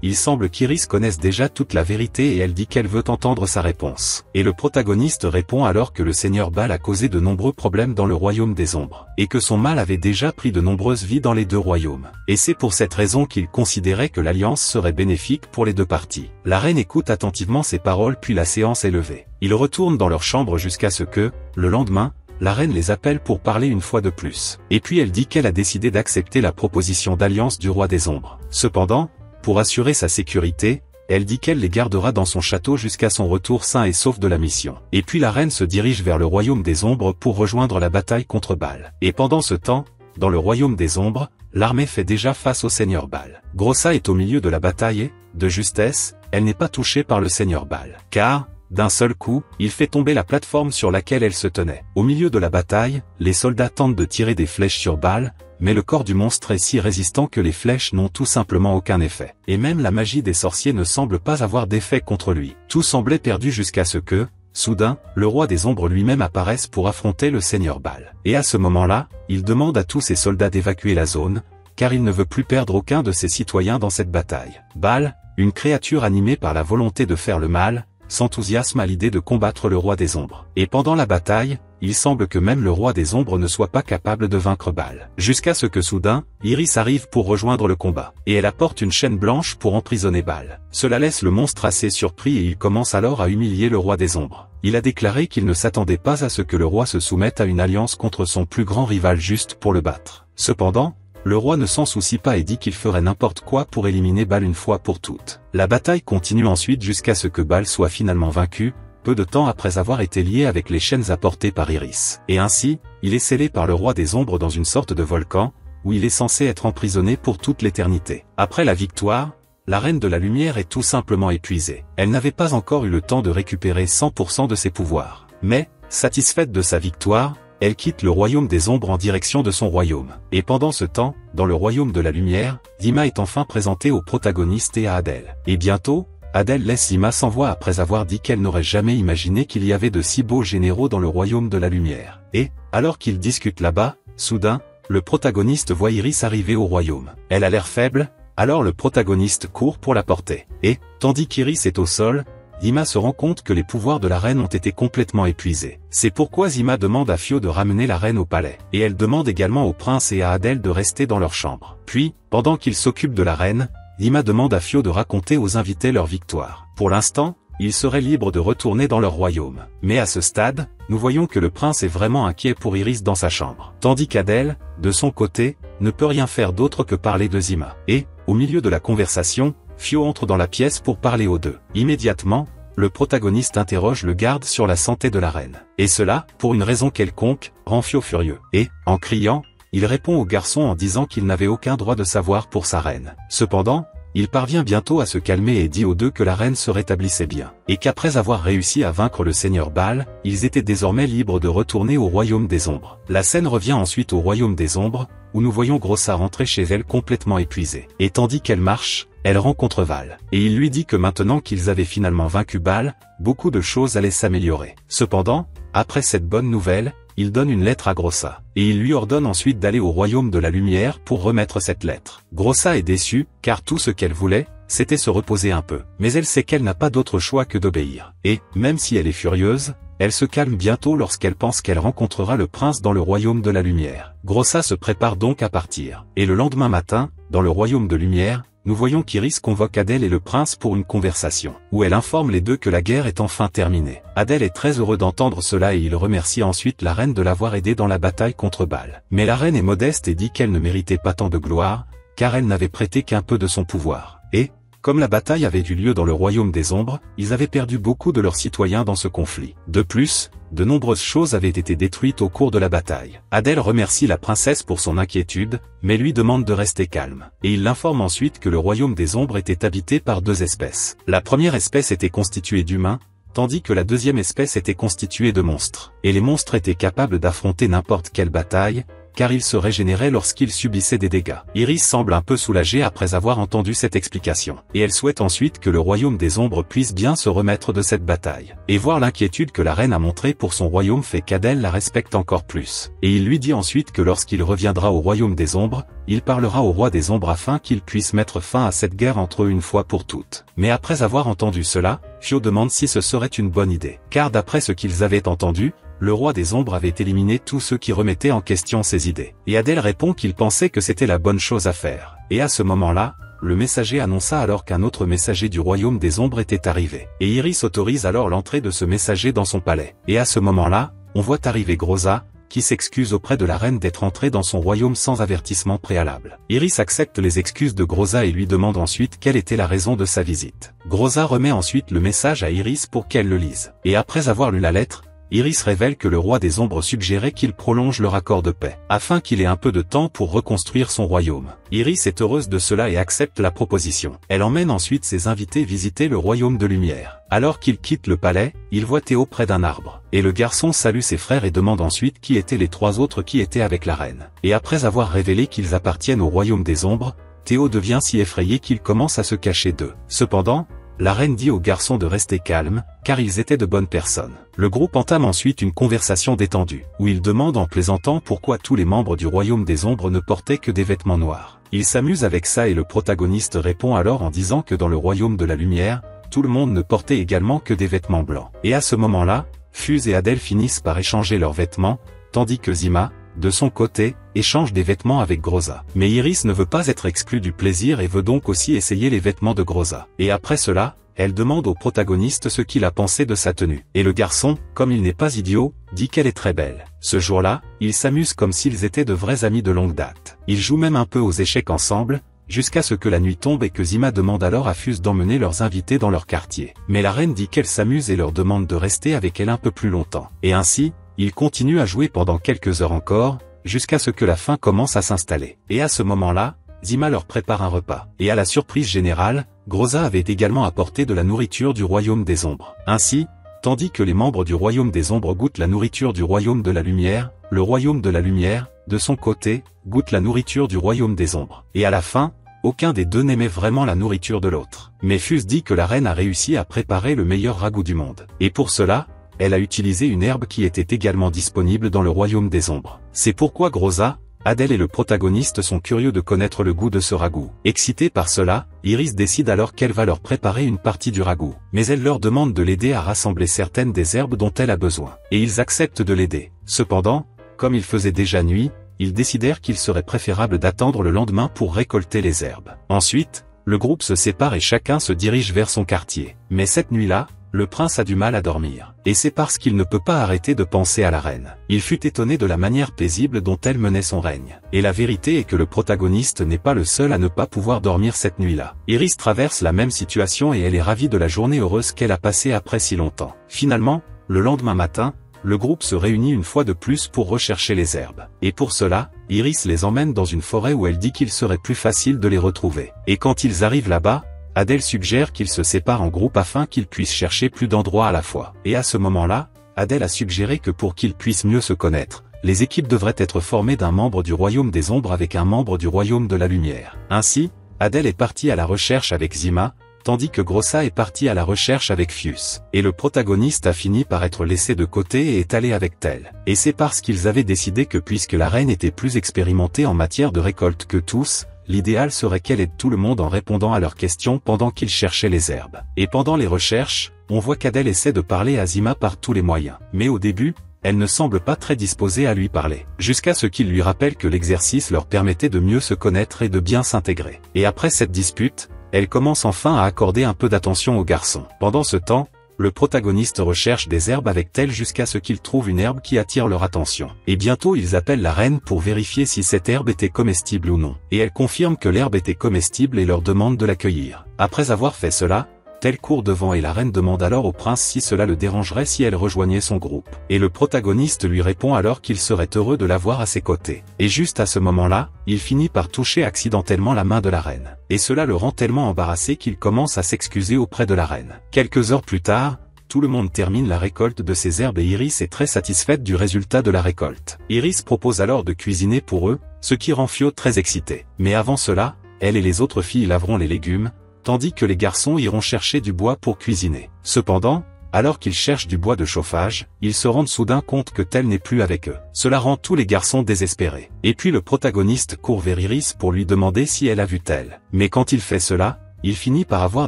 Speaker 1: il semble qu'Iris connaisse déjà toute la vérité et elle dit qu'elle veut entendre sa réponse. Et le protagoniste répond alors que le seigneur Baal a causé de nombreux problèmes dans le royaume des ombres, et que son mal avait déjà pris de nombreuses vies dans les deux royaumes. Et c'est pour cette raison qu'il considérait que l'alliance serait bénéfique pour les deux parties. La reine écoute attentivement ces paroles puis la séance est levée. Ils retournent dans leur chambre jusqu'à ce que, le lendemain, la reine les appelle pour parler une fois de plus. Et puis elle dit qu'elle a décidé d'accepter la proposition d'alliance du roi des ombres. Cependant, pour assurer sa sécurité, elle dit qu'elle les gardera dans son château jusqu'à son retour sain et sauf de la mission. Et puis la reine se dirige vers le royaume des ombres pour rejoindre la bataille contre Baal. Et pendant ce temps, dans le royaume des ombres, l'armée fait déjà face au seigneur Baal. Grossa est au milieu de la bataille et, de justesse, elle n'est pas touchée par le seigneur Baal. Car, d'un seul coup, il fait tomber la plateforme sur laquelle elle se tenait. Au milieu de la bataille, les soldats tentent de tirer des flèches sur Baal, mais le corps du monstre est si résistant que les flèches n'ont tout simplement aucun effet. Et même la magie des sorciers ne semble pas avoir d'effet contre lui. Tout semblait perdu jusqu'à ce que, soudain, le roi des ombres lui-même apparaisse pour affronter le seigneur Baal. Et à ce moment-là, il demande à tous ses soldats d'évacuer la zone, car il ne veut plus perdre aucun de ses citoyens dans cette bataille. Baal, une créature animée par la volonté de faire le mal, s'enthousiasme à l'idée de combattre le roi des ombres. Et pendant la bataille, il semble que même le roi des ombres ne soit pas capable de vaincre Baal. Jusqu'à ce que soudain, Iris arrive pour rejoindre le combat. Et elle apporte une chaîne blanche pour emprisonner Baal. Cela laisse le monstre assez surpris et il commence alors à humilier le roi des ombres. Il a déclaré qu'il ne s'attendait pas à ce que le roi se soumette à une alliance contre son plus grand rival juste pour le battre. Cependant, le roi ne s'en soucie pas et dit qu'il ferait n'importe quoi pour éliminer Baal une fois pour toutes. La bataille continue ensuite jusqu'à ce que Baal soit finalement vaincu, peu de temps après avoir été lié avec les chaînes apportées par Iris. Et ainsi, il est scellé par le roi des ombres dans une sorte de volcan, où il est censé être emprisonné pour toute l'éternité. Après la victoire, la reine de la lumière est tout simplement épuisée. Elle n'avait pas encore eu le temps de récupérer 100% de ses pouvoirs. Mais, satisfaite de sa victoire, elle quitte le royaume des ombres en direction de son royaume. Et pendant ce temps, dans le royaume de la lumière, Dima est enfin présentée au protagoniste et à Adèle. Et bientôt, Adèle laisse Dima sans voix après avoir dit qu'elle n'aurait jamais imaginé qu'il y avait de si beaux généraux dans le royaume de la lumière. Et, alors qu'ils discutent là-bas, soudain, le protagoniste voit Iris arriver au royaume. Elle a l'air faible, alors le protagoniste court pour la porter. Et, tandis qu'Iris est au sol, Dima se rend compte que les pouvoirs de la reine ont été complètement épuisés. C'est pourquoi Dima demande à Fio de ramener la reine au palais. Et elle demande également au prince et à Adèle de rester dans leur chambre. Puis, pendant qu'ils s'occupent de la reine, Dima demande à Fio de raconter aux invités leur victoire. Pour l'instant, ils seraient libres de retourner dans leur royaume. Mais à ce stade, nous voyons que le prince est vraiment inquiet pour Iris dans sa chambre. Tandis qu'Adèle, de son côté, ne peut rien faire d'autre que parler de Dima. Et, au milieu de la conversation, Fio entre dans la pièce pour parler aux deux. Immédiatement, le protagoniste interroge le garde sur la santé de la reine. Et cela, pour une raison quelconque, rend Fio furieux. Et, en criant, il répond au garçon en disant qu'il n'avait aucun droit de savoir pour sa reine. Cependant, il parvient bientôt à se calmer et dit aux deux que la reine se rétablissait bien. Et qu'après avoir réussi à vaincre le seigneur Baal, ils étaient désormais libres de retourner au royaume des ombres. La scène revient ensuite au royaume des ombres, où nous voyons Grossa rentrer chez elle complètement épuisée. Et tandis qu'elle marche, elle rencontre Val. Et il lui dit que maintenant qu'ils avaient finalement vaincu Baal, beaucoup de choses allaient s'améliorer. Cependant, après cette bonne nouvelle, il donne une lettre à Grossa. Et il lui ordonne ensuite d'aller au royaume de la lumière pour remettre cette lettre. Grossa est déçue, car tout ce qu'elle voulait, c'était se reposer un peu. Mais elle sait qu'elle n'a pas d'autre choix que d'obéir. Et, même si elle est furieuse, elle se calme bientôt lorsqu'elle pense qu'elle rencontrera le prince dans le royaume de la lumière. Grossa se prépare donc à partir. Et le lendemain matin, dans le royaume de lumière, nous voyons qu'Iris convoque Adèle et le prince pour une conversation, où elle informe les deux que la guerre est enfin terminée. Adèle est très heureux d'entendre cela et il remercie ensuite la reine de l'avoir aidé dans la bataille contre Baal. Mais la reine est modeste et dit qu'elle ne méritait pas tant de gloire, car elle n'avait prêté qu'un peu de son pouvoir. Et, comme la bataille avait eu lieu dans le royaume des ombres, ils avaient perdu beaucoup de leurs citoyens dans ce conflit. De plus, de nombreuses choses avaient été détruites au cours de la bataille. Adèle remercie la princesse pour son inquiétude, mais lui demande de rester calme. Et il l'informe ensuite que le royaume des ombres était habité par deux espèces. La première espèce était constituée d'humains, tandis que la deuxième espèce était constituée de monstres. Et les monstres étaient capables d'affronter n'importe quelle bataille, car il se régénérait lorsqu'il subissait des dégâts. Iris semble un peu soulagée après avoir entendu cette explication, et elle souhaite ensuite que le royaume des ombres puisse bien se remettre de cette bataille. Et voir l'inquiétude que la reine a montrée pour son royaume fait qu'Adèle la respecte encore plus. Et il lui dit ensuite que lorsqu'il reviendra au royaume des ombres, il parlera au roi des ombres afin qu'il puisse mettre fin à cette guerre entre eux une fois pour toutes. Mais après avoir entendu cela, Fio demande si ce serait une bonne idée. Car d'après ce qu'ils avaient entendu, le roi des ombres avait éliminé tous ceux qui remettaient en question ses idées. Et Adèle répond qu'il pensait que c'était la bonne chose à faire. Et à ce moment-là, le messager annonça alors qu'un autre messager du royaume des ombres était arrivé. Et Iris autorise alors l'entrée de ce messager dans son palais. Et à ce moment-là, on voit arriver Groza, qui s'excuse auprès de la reine d'être entrée dans son royaume sans avertissement préalable. Iris accepte les excuses de Groza et lui demande ensuite quelle était la raison de sa visite. Groza remet ensuite le message à Iris pour qu'elle le lise. Et après avoir lu la lettre, Iris révèle que le roi des ombres suggérait qu'il prolonge leur accord de paix, afin qu'il ait un peu de temps pour reconstruire son royaume. Iris est heureuse de cela et accepte la proposition. Elle emmène ensuite ses invités visiter le royaume de lumière. Alors qu'il quitte le palais, il voit Théo près d'un arbre. Et le garçon salue ses frères et demande ensuite qui étaient les 3 autres qui étaient avec la reine. Et après avoir révélé qu'ils appartiennent au royaume des ombres, Théo devient si effrayé qu'il commence à se cacher d'eux. Cependant, la reine dit aux garçons de rester calmes, car ils étaient de bonnes personnes. Le groupe entame ensuite une conversation détendue, où ils demandent en plaisantant pourquoi tous les membres du royaume des ombres ne portaient que des vêtements noirs. Ils s'amusent avec ça et le protagoniste répond alors en disant que dans le royaume de la lumière, tout le monde ne portait également que des vêtements blancs. Et à ce moment-là, Fuse et Adèle finissent par échanger leurs vêtements, tandis que Zima, de son côté, échange des vêtements avec Groza. Mais Iris ne veut pas être exclue du plaisir et veut donc aussi essayer les vêtements de Groza. Et après cela, elle demande au protagoniste ce qu'il a pensé de sa tenue. Et le garçon, comme il n'est pas idiot, dit qu'elle est très belle. Ce jour-là, ils s'amusent comme s'ils étaient de vrais amis de longue date. Ils jouent même un peu aux échecs ensemble, jusqu'à ce que la nuit tombe et que Zima demande alors à Fuse d'emmener leurs invités dans leur quartier. Mais la reine dit qu'elle s'amuse et leur demande de rester avec elle un peu plus longtemps. Et ainsi, ils continuent à jouer pendant quelques heures encore, jusqu'à ce que la faim commence à s'installer. Et à ce moment-là, Zima leur prépare un repas. Et à la surprise générale, Groza avait également apporté de la nourriture du royaume des ombres. Ainsi, tandis que les membres du royaume des ombres goûtent la nourriture du royaume de la lumière, le royaume de la lumière, de son côté, goûte la nourriture du royaume des ombres. Et à la fin, aucun des deux n'aimait vraiment la nourriture de l'autre. Mais Fuse dit que la reine a réussi à préparer le meilleur ragoût du monde. Et pour cela, elle a utilisé une herbe qui était également disponible dans le royaume des ombres. C'est pourquoi Groza, Adèle et le protagoniste sont curieux de connaître le goût de ce ragoût. Excitée par cela, Iris décide alors qu'elle va leur préparer une partie du ragoût. Mais elle leur demande de l'aider à rassembler certaines des herbes dont elle a besoin. Et ils acceptent de l'aider. Cependant, comme il faisait déjà nuit, ils décidèrent qu'il serait préférable d'attendre le lendemain pour récolter les herbes. Ensuite, le groupe se sépare et chacun se dirige vers son quartier. Mais cette nuit-là, le prince a du mal à dormir. Et c'est parce qu'il ne peut pas arrêter de penser à la reine. Il fut étonné de la manière paisible dont elle menait son règne. Et la vérité est que le protagoniste n'est pas le seul à ne pas pouvoir dormir cette nuit-là. Iris traverse la même situation et elle est ravie de la journée heureuse qu'elle a passée après si longtemps. Finalement, le lendemain matin, le groupe se réunit une fois de plus pour rechercher les herbes. Et pour cela, Iris les emmène dans une forêt où elle dit qu'il serait plus facile de les retrouver. Et quand ils arrivent là-bas, Adèle suggère qu'ils se séparent en groupe afin qu'ils puissent chercher plus d'endroits à la fois. Et à ce moment-là, Adèle a suggéré que pour qu'ils puissent mieux se connaître, les équipes devraient être formées d'un membre du royaume des ombres avec un membre du royaume de la lumière. Ainsi, Adèle est partie à la recherche avec Zima, tandis que Groza est parti à la recherche avec Fuse. Et le protagoniste a fini par être laissé de côté et est allé avec Tel. Et c'est parce qu'ils avaient décidé que puisque la reine était plus expérimentée en matière de récolte que tous, l'idéal serait qu'elle aide tout le monde en répondant à leurs questions pendant qu'ils cherchaient les herbes. Et pendant les recherches, on voit qu'Adèle essaie de parler à Zima par tous les moyens. Mais au début, elle ne semble pas très disposée à lui parler. Jusqu'à ce qu'il lui rappelle que l'exercice leur permettait de mieux se connaître et de bien s'intégrer. Et après cette dispute, elle commence enfin à accorder un peu d'attention au garçon. Pendant ce temps, le protagoniste recherche des herbes avec Tel jusqu'à ce qu'il trouve une herbe qui attire leur attention. Et bientôt ils appellent la reine pour vérifier si cette herbe était comestible ou non. Et elle confirme que l'herbe était comestible et leur demande de l'accueillir. Après avoir fait cela, Tel court devant et la reine demande alors au prince si cela le dérangerait si elle rejoignait son groupe. Et le protagoniste lui répond alors qu'il serait heureux de l'avoir à ses côtés. Et juste à ce moment-là, il finit par toucher accidentellement la main de la reine. Et cela le rend tellement embarrassé qu'il commence à s'excuser auprès de la reine. Quelques heures plus tard, tout le monde termine la récolte de ses herbes et Iris est très satisfaite du résultat de la récolte. Iris propose alors de cuisiner pour eux, ce qui rend Fio très excité. Mais avant cela, elle et les autres filles laveront les légumes, tandis que les garçons iront chercher du bois pour cuisiner. Cependant, alors qu'ils cherchent du bois de chauffage, ils se rendent soudain compte que tel n'est plus avec eux. Cela rend tous les garçons désespérés. Et puis le protagoniste court vers Iris pour lui demander si elle a vu tel. Mais quand il fait cela, il finit par avoir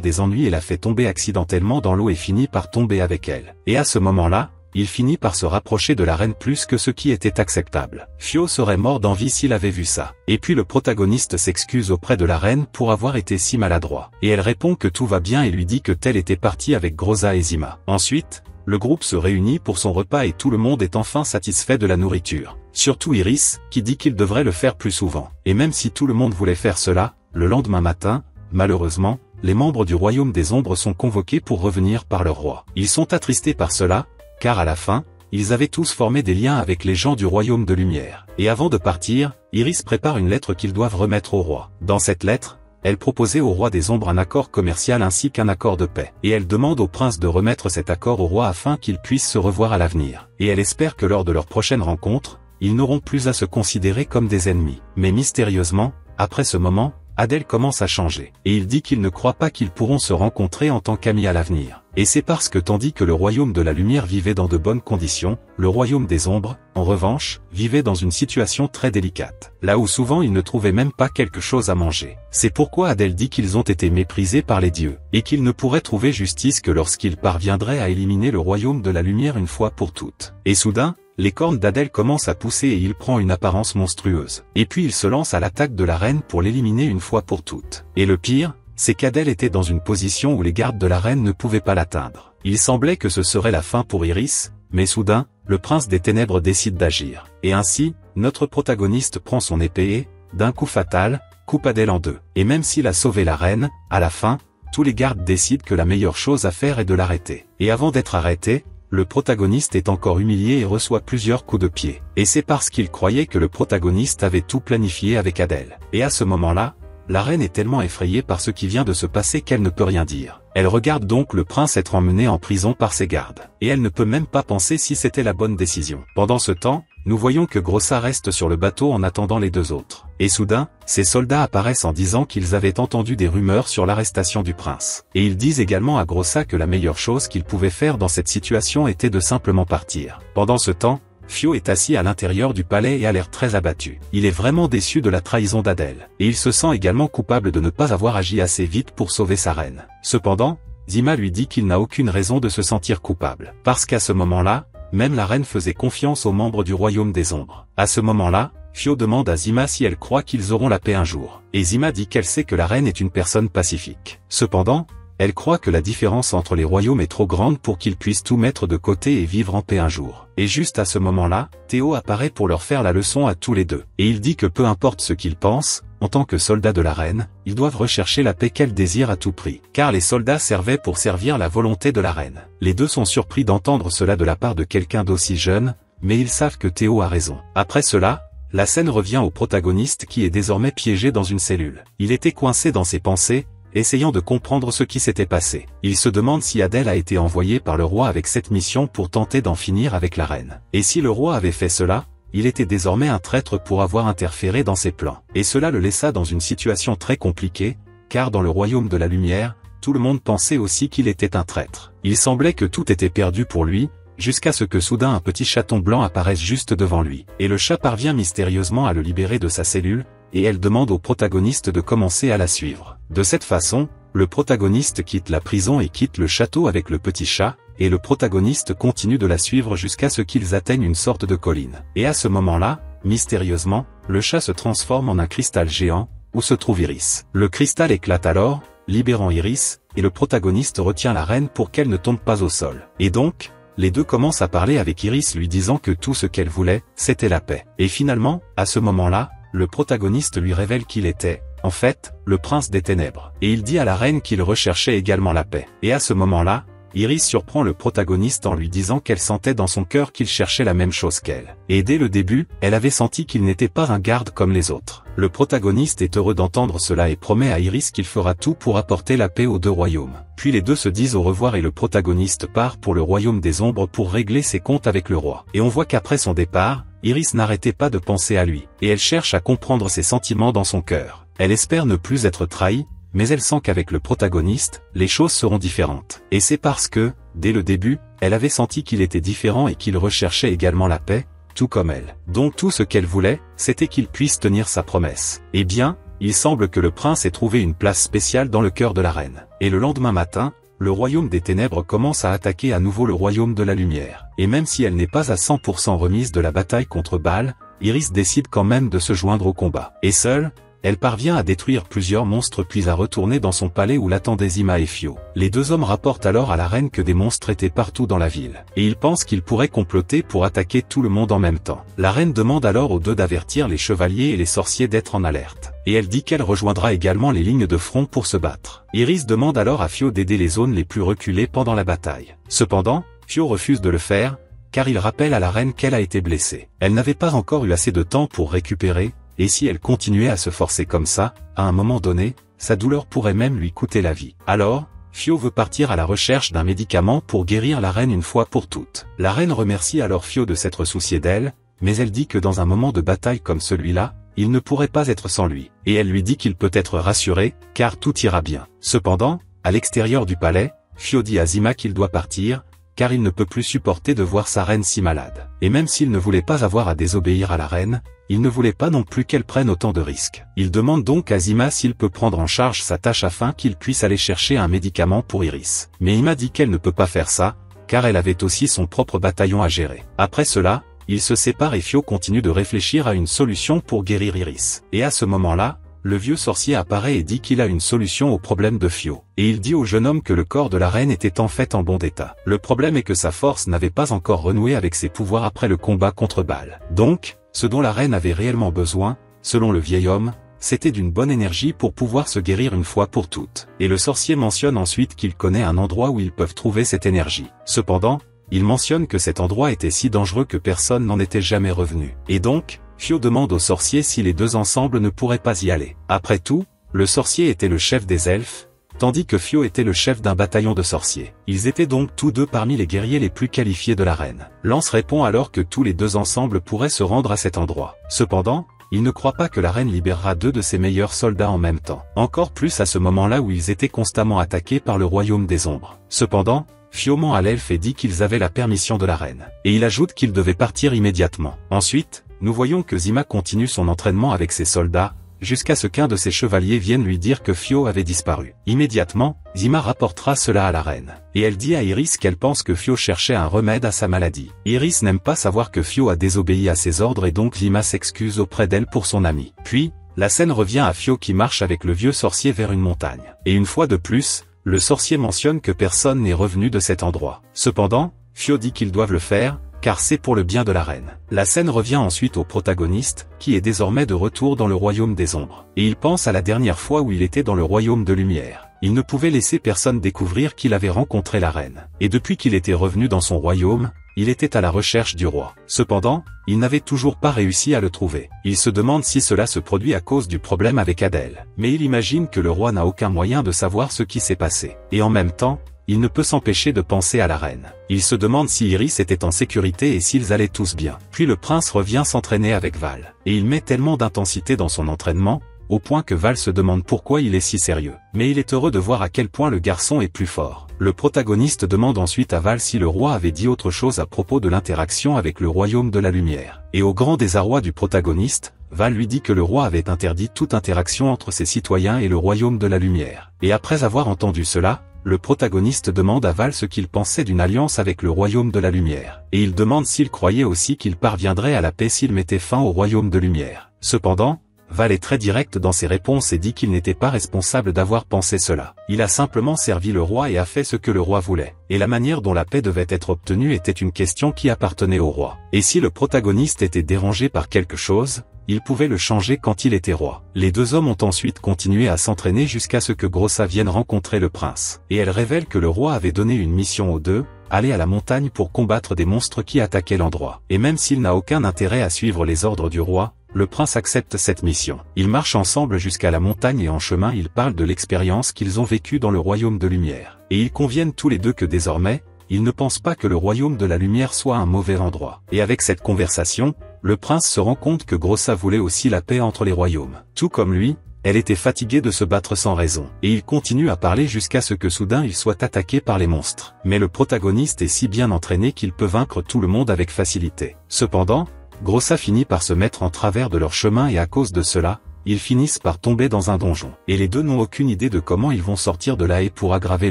Speaker 1: des ennuis et la fait tomber accidentellement dans l'eau et finit par tomber avec elle. Et à ce moment-là, il finit par se rapprocher de la reine plus que ce qui était acceptable. Fio serait mort d'envie s'il avait vu ça. Et puis le protagoniste s'excuse auprès de la reine pour avoir été si maladroit. Et elle répond que tout va bien et lui dit que tel était parti avec Groza et Zima. Ensuite, le groupe se réunit pour son repas et tout le monde est enfin satisfait de la nourriture. Surtout Iris, qui dit qu'il devrait le faire plus souvent. Et même si tout le monde voulait faire cela, le lendemain matin, malheureusement, les membres du royaume des ombres sont convoqués pour revenir par leur roi. Ils sont attristés par cela, car à la fin, ils avaient tous formé des liens avec les gens du royaume de lumière. Et avant de partir, Iris prépare une lettre qu'ils doivent remettre au roi. Dans cette lettre, elle proposait au roi des ombres un accord commercial ainsi qu'un accord de paix. Et elle demande au prince de remettre cet accord au roi afin qu'ils puissent se revoir à l'avenir. Et elle espère que lors de leur prochaine rencontre, ils n'auront plus à se considérer comme des ennemis. Mais mystérieusement, après ce moment, Adel commence à changer, et il dit qu'il ne croit pas qu'ils pourront se rencontrer en tant qu'amis à l'avenir. Et c'est parce que tandis que le royaume de la lumière vivait dans de bonnes conditions, le royaume des ombres, en revanche, vivait dans une situation très délicate, là où souvent ils ne trouvaient même pas quelque chose à manger. C'est pourquoi Adel dit qu'ils ont été méprisés par les dieux, et qu'ils ne pourraient trouver justice que lorsqu'ils parviendraient à éliminer le royaume de la lumière une fois pour toutes. Et soudain, les cornes d'Adel commencent à pousser et il prend une apparence monstrueuse. Et puis il se lance à l'attaque de la reine pour l'éliminer une fois pour toutes. Et le pire, c'est qu'Adel était dans une position où les gardes de la reine ne pouvaient pas l'atteindre. Il semblait que ce serait la fin pour Iris, mais soudain, le prince des ténèbres décide d'agir. Et ainsi, notre protagoniste prend son épée et, d'un coup fatal, coupe Adel en deux. Et même s'il a sauvé la reine, à la fin, tous les gardes décident que la meilleure chose à faire est de l'arrêter. Et avant d'être arrêté, le protagoniste est encore humilié et reçoit plusieurs coups de pied. Et c'est parce qu'il croyait que le protagoniste avait tout planifié avec Adel. Et à ce moment-là, la reine est tellement effrayée par ce qui vient de se passer qu'elle ne peut rien dire. Elle regarde donc le prince être emmené en prison par ses gardes. Et elle ne peut même pas penser si c'était la bonne décision. Pendant ce temps, nous voyons que Grossa reste sur le bateau en attendant les deux autres. Et soudain, ces soldats apparaissent en disant qu'ils avaient entendu des rumeurs sur l'arrestation du prince. Et ils disent également à Grossa que la meilleure chose qu'il pouvait faire dans cette situation était de simplement partir. Pendant ce temps, Fio est assis à l'intérieur du palais et a l'air très abattu. Il est vraiment déçu de la trahison d'Adel. Et il se sent également coupable de ne pas avoir agi assez vite pour sauver sa reine. Cependant, Zima lui dit qu'il n'a aucune raison de se sentir coupable. Parce qu'à ce moment-là, même la reine faisait confiance aux membres du royaume des ombres. À ce moment-là, Fio demande à Zima si elle croit qu'ils auront la paix un jour. Et Zima dit qu'elle sait que la reine est une personne pacifique. Cependant, elle croit que la différence entre les royaumes est trop grande pour qu'ils puissent tout mettre de côté et vivre en paix un jour. Et juste à ce moment-là, Théo apparaît pour leur faire la leçon à tous les deux. Et il dit que peu importe ce qu'ils pensent, en tant que soldats de la reine, ils doivent rechercher la paix qu'elle désire à tout prix. Car les soldats servaient pour servir la volonté de la reine. Les deux sont surpris d'entendre cela de la part de quelqu'un d'aussi jeune, mais ils savent que Théo a raison. Après cela, la scène revient au protagoniste qui est désormais piégé dans une cellule. Il était coincé dans ses pensées, essayant de comprendre ce qui s'était passé. Il se demande si Adel a été envoyé par le roi avec cette mission pour tenter d'en finir avec la reine. Et si le roi avait fait cela, il était désormais un traître pour avoir interféré dans ses plans. Et cela le laissa dans une situation très compliquée, car dans le royaume de la lumière, tout le monde pensait aussi qu'il était un traître. Il semblait que tout était perdu pour lui, jusqu'à ce que soudain un petit chaton blanc apparaisse juste devant lui. Et le chat parvient mystérieusement à le libérer de sa cellule, et elle demande au protagoniste de commencer à la suivre. De cette façon, le protagoniste quitte la prison et quitte le château avec le petit chat, et le protagoniste continue de la suivre jusqu'à ce qu'ils atteignent une sorte de colline. Et à ce moment-là, mystérieusement, le chat se transforme en un cristal géant, où se trouve Iris. Le cristal éclate alors, libérant Iris, et le protagoniste retient la reine pour qu'elle ne tombe pas au sol. Et donc, les deux commencent à parler avec Iris lui disant que tout ce qu'elle voulait, c'était la paix. Et finalement, à ce moment-là, le protagoniste lui révèle qu'il était, en fait, le prince des ténèbres. Et il dit à la reine qu'il recherchait également la paix. Et à ce moment-là, Iris surprend le protagoniste en lui disant qu'elle sentait dans son cœur qu'il cherchait la même chose qu'elle. Et dès le début, elle avait senti qu'il n'était pas un garde comme les autres. Le protagoniste est heureux d'entendre cela et promet à Iris qu'il fera tout pour apporter la paix aux deux royaumes. Puis les deux se disent au revoir et le protagoniste part pour le royaume des ombres pour régler ses comptes avec le roi. Et on voit qu'après son départ, Iris n'arrêtait pas de penser à lui, et elle cherche à comprendre ses sentiments dans son cœur. Elle espère ne plus être trahie, mais elle sent qu'avec le protagoniste, les choses seront différentes. Et c'est parce que, dès le début, elle avait senti qu'il était différent et qu'il recherchait également la paix, tout comme elle. Donc tout ce qu'elle voulait, c'était qu'il puisse tenir sa promesse. Eh bien, il semble que le prince ait trouvé une place spéciale dans le cœur de la reine. Et le lendemain matin, le royaume des ténèbres commence à attaquer à nouveau le royaume de la lumière. Et même si elle n'est pas à 100% remise de la bataille contre Baal, Iris décide quand même de se joindre au combat. Et seule, elle parvient à détruire plusieurs monstres puis à retourner dans son palais où l'attendaient Zima et Fio. Les deux hommes rapportent alors à la reine que des monstres étaient partout dans la ville. Et ils pensent qu'ils pourraient comploter pour attaquer tout le monde en même temps. La reine demande alors aux deux d'avertir les chevaliers et les sorciers d'être en alerte. Et elle dit qu'elle rejoindra également les lignes de front pour se battre. Iris demande alors à Fio d'aider les zones les plus reculées pendant la bataille. Cependant, Fio refuse de le faire, car il rappelle à la reine qu'elle a été blessée. Elle n'avait pas encore eu assez de temps pour récupérer, et si elle continuait à se forcer comme ça, à un moment donné, sa douleur pourrait même lui coûter la vie. Alors, Fio veut partir à la recherche d'un médicament pour guérir la reine une fois pour toutes. La reine remercie alors Fio de s'être soucié d'elle, mais elle dit que dans un moment de bataille comme celui-là, il ne pourrait pas être sans lui. Et elle lui dit qu'il peut être rassuré, car tout ira bien. Cependant, à l'extérieur du palais, Fio dit à Zima qu'il doit partir, car il ne peut plus supporter de voir sa reine si malade. Et même s'il ne voulait pas avoir à désobéir à la reine, il ne voulait pas non plus qu'elle prenne autant de risques. Il demande donc à Zima s'il peut prendre en charge sa tâche afin qu'il puisse aller chercher un médicament pour Iris. Mais Zima dit qu'elle ne peut pas faire ça, car elle avait aussi son propre bataillon à gérer. Après cela, ils se séparent et Fio continue de réfléchir à une solution pour guérir Iris. Et à ce moment-là, le vieux sorcier apparaît et dit qu'il a une solution au problème de Fio. Et il dit au jeune homme que le corps de la reine était en fait en bon état. Le problème est que sa force n'avait pas encore renoué avec ses pouvoirs après le combat contre Baal. Donc, ce dont la reine avait réellement besoin, selon le vieil homme, c'était d'une bonne énergie pour pouvoir se guérir une fois pour toutes. Et le sorcier mentionne ensuite qu'il connaît un endroit où ils peuvent trouver cette énergie. Cependant, il mentionne que cet endroit était si dangereux que personne n'en était jamais revenu. Et donc, Fio demande au sorcier si les deux ensemble ne pourraient pas y aller. Après tout, le sorcier était le chef des elfes, tandis que Fio était le chef d'un bataillon de sorciers. Ils étaient donc tous deux parmi les guerriers les plus qualifiés de la reine. Lance répond alors que tous les deux ensemble pourraient se rendre à cet endroit. Cependant, il ne croit pas que la reine libérera deux de ses meilleurs soldats en même temps. Encore plus à ce moment-là où ils étaient constamment attaqués par le royaume des ombres. Cependant, Fio ment à l'elfe et dit qu'ils avaient la permission de la reine. Et il ajoute qu'ils devaient partir immédiatement. Ensuite, nous voyons que Zima continue son entraînement avec ses soldats, jusqu'à ce qu'un de ses chevaliers vienne lui dire que Fio avait disparu. Immédiatement, Zima rapportera cela à la reine. Et elle dit à Iris qu'elle pense que Fio cherchait un remède à sa maladie. Iris n'aime pas savoir que Fio a désobéi à ses ordres et donc Zima s'excuse auprès d'elle pour son ami. Puis, la scène revient à Fio qui marche avec le vieux sorcier vers une montagne. Et une fois de plus, le sorcier mentionne que personne n'est revenu de cet endroit. Cependant, Fio dit qu'ils doivent le faire, car c'est pour le bien de la reine. La scène revient ensuite au protagoniste, qui est désormais de retour dans le royaume des ombres. Et il pense à la dernière fois où il était dans le royaume de lumière. Il ne pouvait laisser personne découvrir qu'il avait rencontré la reine. Et depuis qu'il était revenu dans son royaume, il était à la recherche du roi. Cependant, il n'avait toujours pas réussi à le trouver. Il se demande si cela se produit à cause du problème avec Adèle. Mais il imagine que le roi n'a aucun moyen de savoir ce qui s'est passé. Et en même temps, il ne peut s'empêcher de penser à la reine. Il se demande si Iris était en sécurité et s'ils allaient tous bien. Puis le prince revient s'entraîner avec Val. Et il met tellement d'intensité dans son entraînement, au point que Val se demande pourquoi il est si sérieux. Mais il est heureux de voir à quel point le garçon est plus fort. Le protagoniste demande ensuite à Val si le roi avait dit autre chose à propos de l'interaction avec le royaume de la lumière. Et au grand désarroi du protagoniste, Val lui dit que le roi avait interdit toute interaction entre ses citoyens et le royaume de la lumière. Et après avoir entendu cela, le protagoniste demande à Val ce qu'il pensait d'une alliance avec le royaume de la lumière. Et il demande s'il croyait aussi qu'il parviendrait à la paix s'il mettait fin au royaume de lumière. Cependant, Val est très direct dans ses réponses et dit qu'il n'était pas responsable d'avoir pensé cela. Il a simplement servi le roi et a fait ce que le roi voulait. Et la manière dont la paix devait être obtenue était une question qui appartenait au roi. Et si le protagoniste était dérangé par quelque chose, il pouvait le changer quand il était roi. Les deux hommes ont ensuite continué à s'entraîner jusqu'à ce que Grossa vienne rencontrer le prince. Et elle révèle que le roi avait donné une mission aux deux, aller à la montagne pour combattre des monstres qui attaquaient l'endroit. Et même s'il n'a aucun intérêt à suivre les ordres du roi, le prince accepte cette mission. Ils marchent ensemble jusqu'à la montagne et en chemin ils parlent de l'expérience qu'ils ont vécue dans le royaume de lumière. Et ils conviennent tous les deux que désormais, ils ne pensent pas que le royaume de la lumière soit un mauvais endroit. Et avec cette conversation, le prince se rend compte que Grossa voulait aussi la paix entre les royaumes. Tout comme lui, elle était fatiguée de se battre sans raison. Et il continue à parler jusqu'à ce que soudain il soit attaqué par les monstres. Mais le protagoniste est si bien entraîné qu'il peut vaincre tout le monde avec facilité. Cependant, Grossa finit par se mettre en travers de leur chemin et à cause de cela, ils finissent par tomber dans un donjon. Et les deux n'ont aucune idée de comment ils vont sortir de là et pour aggraver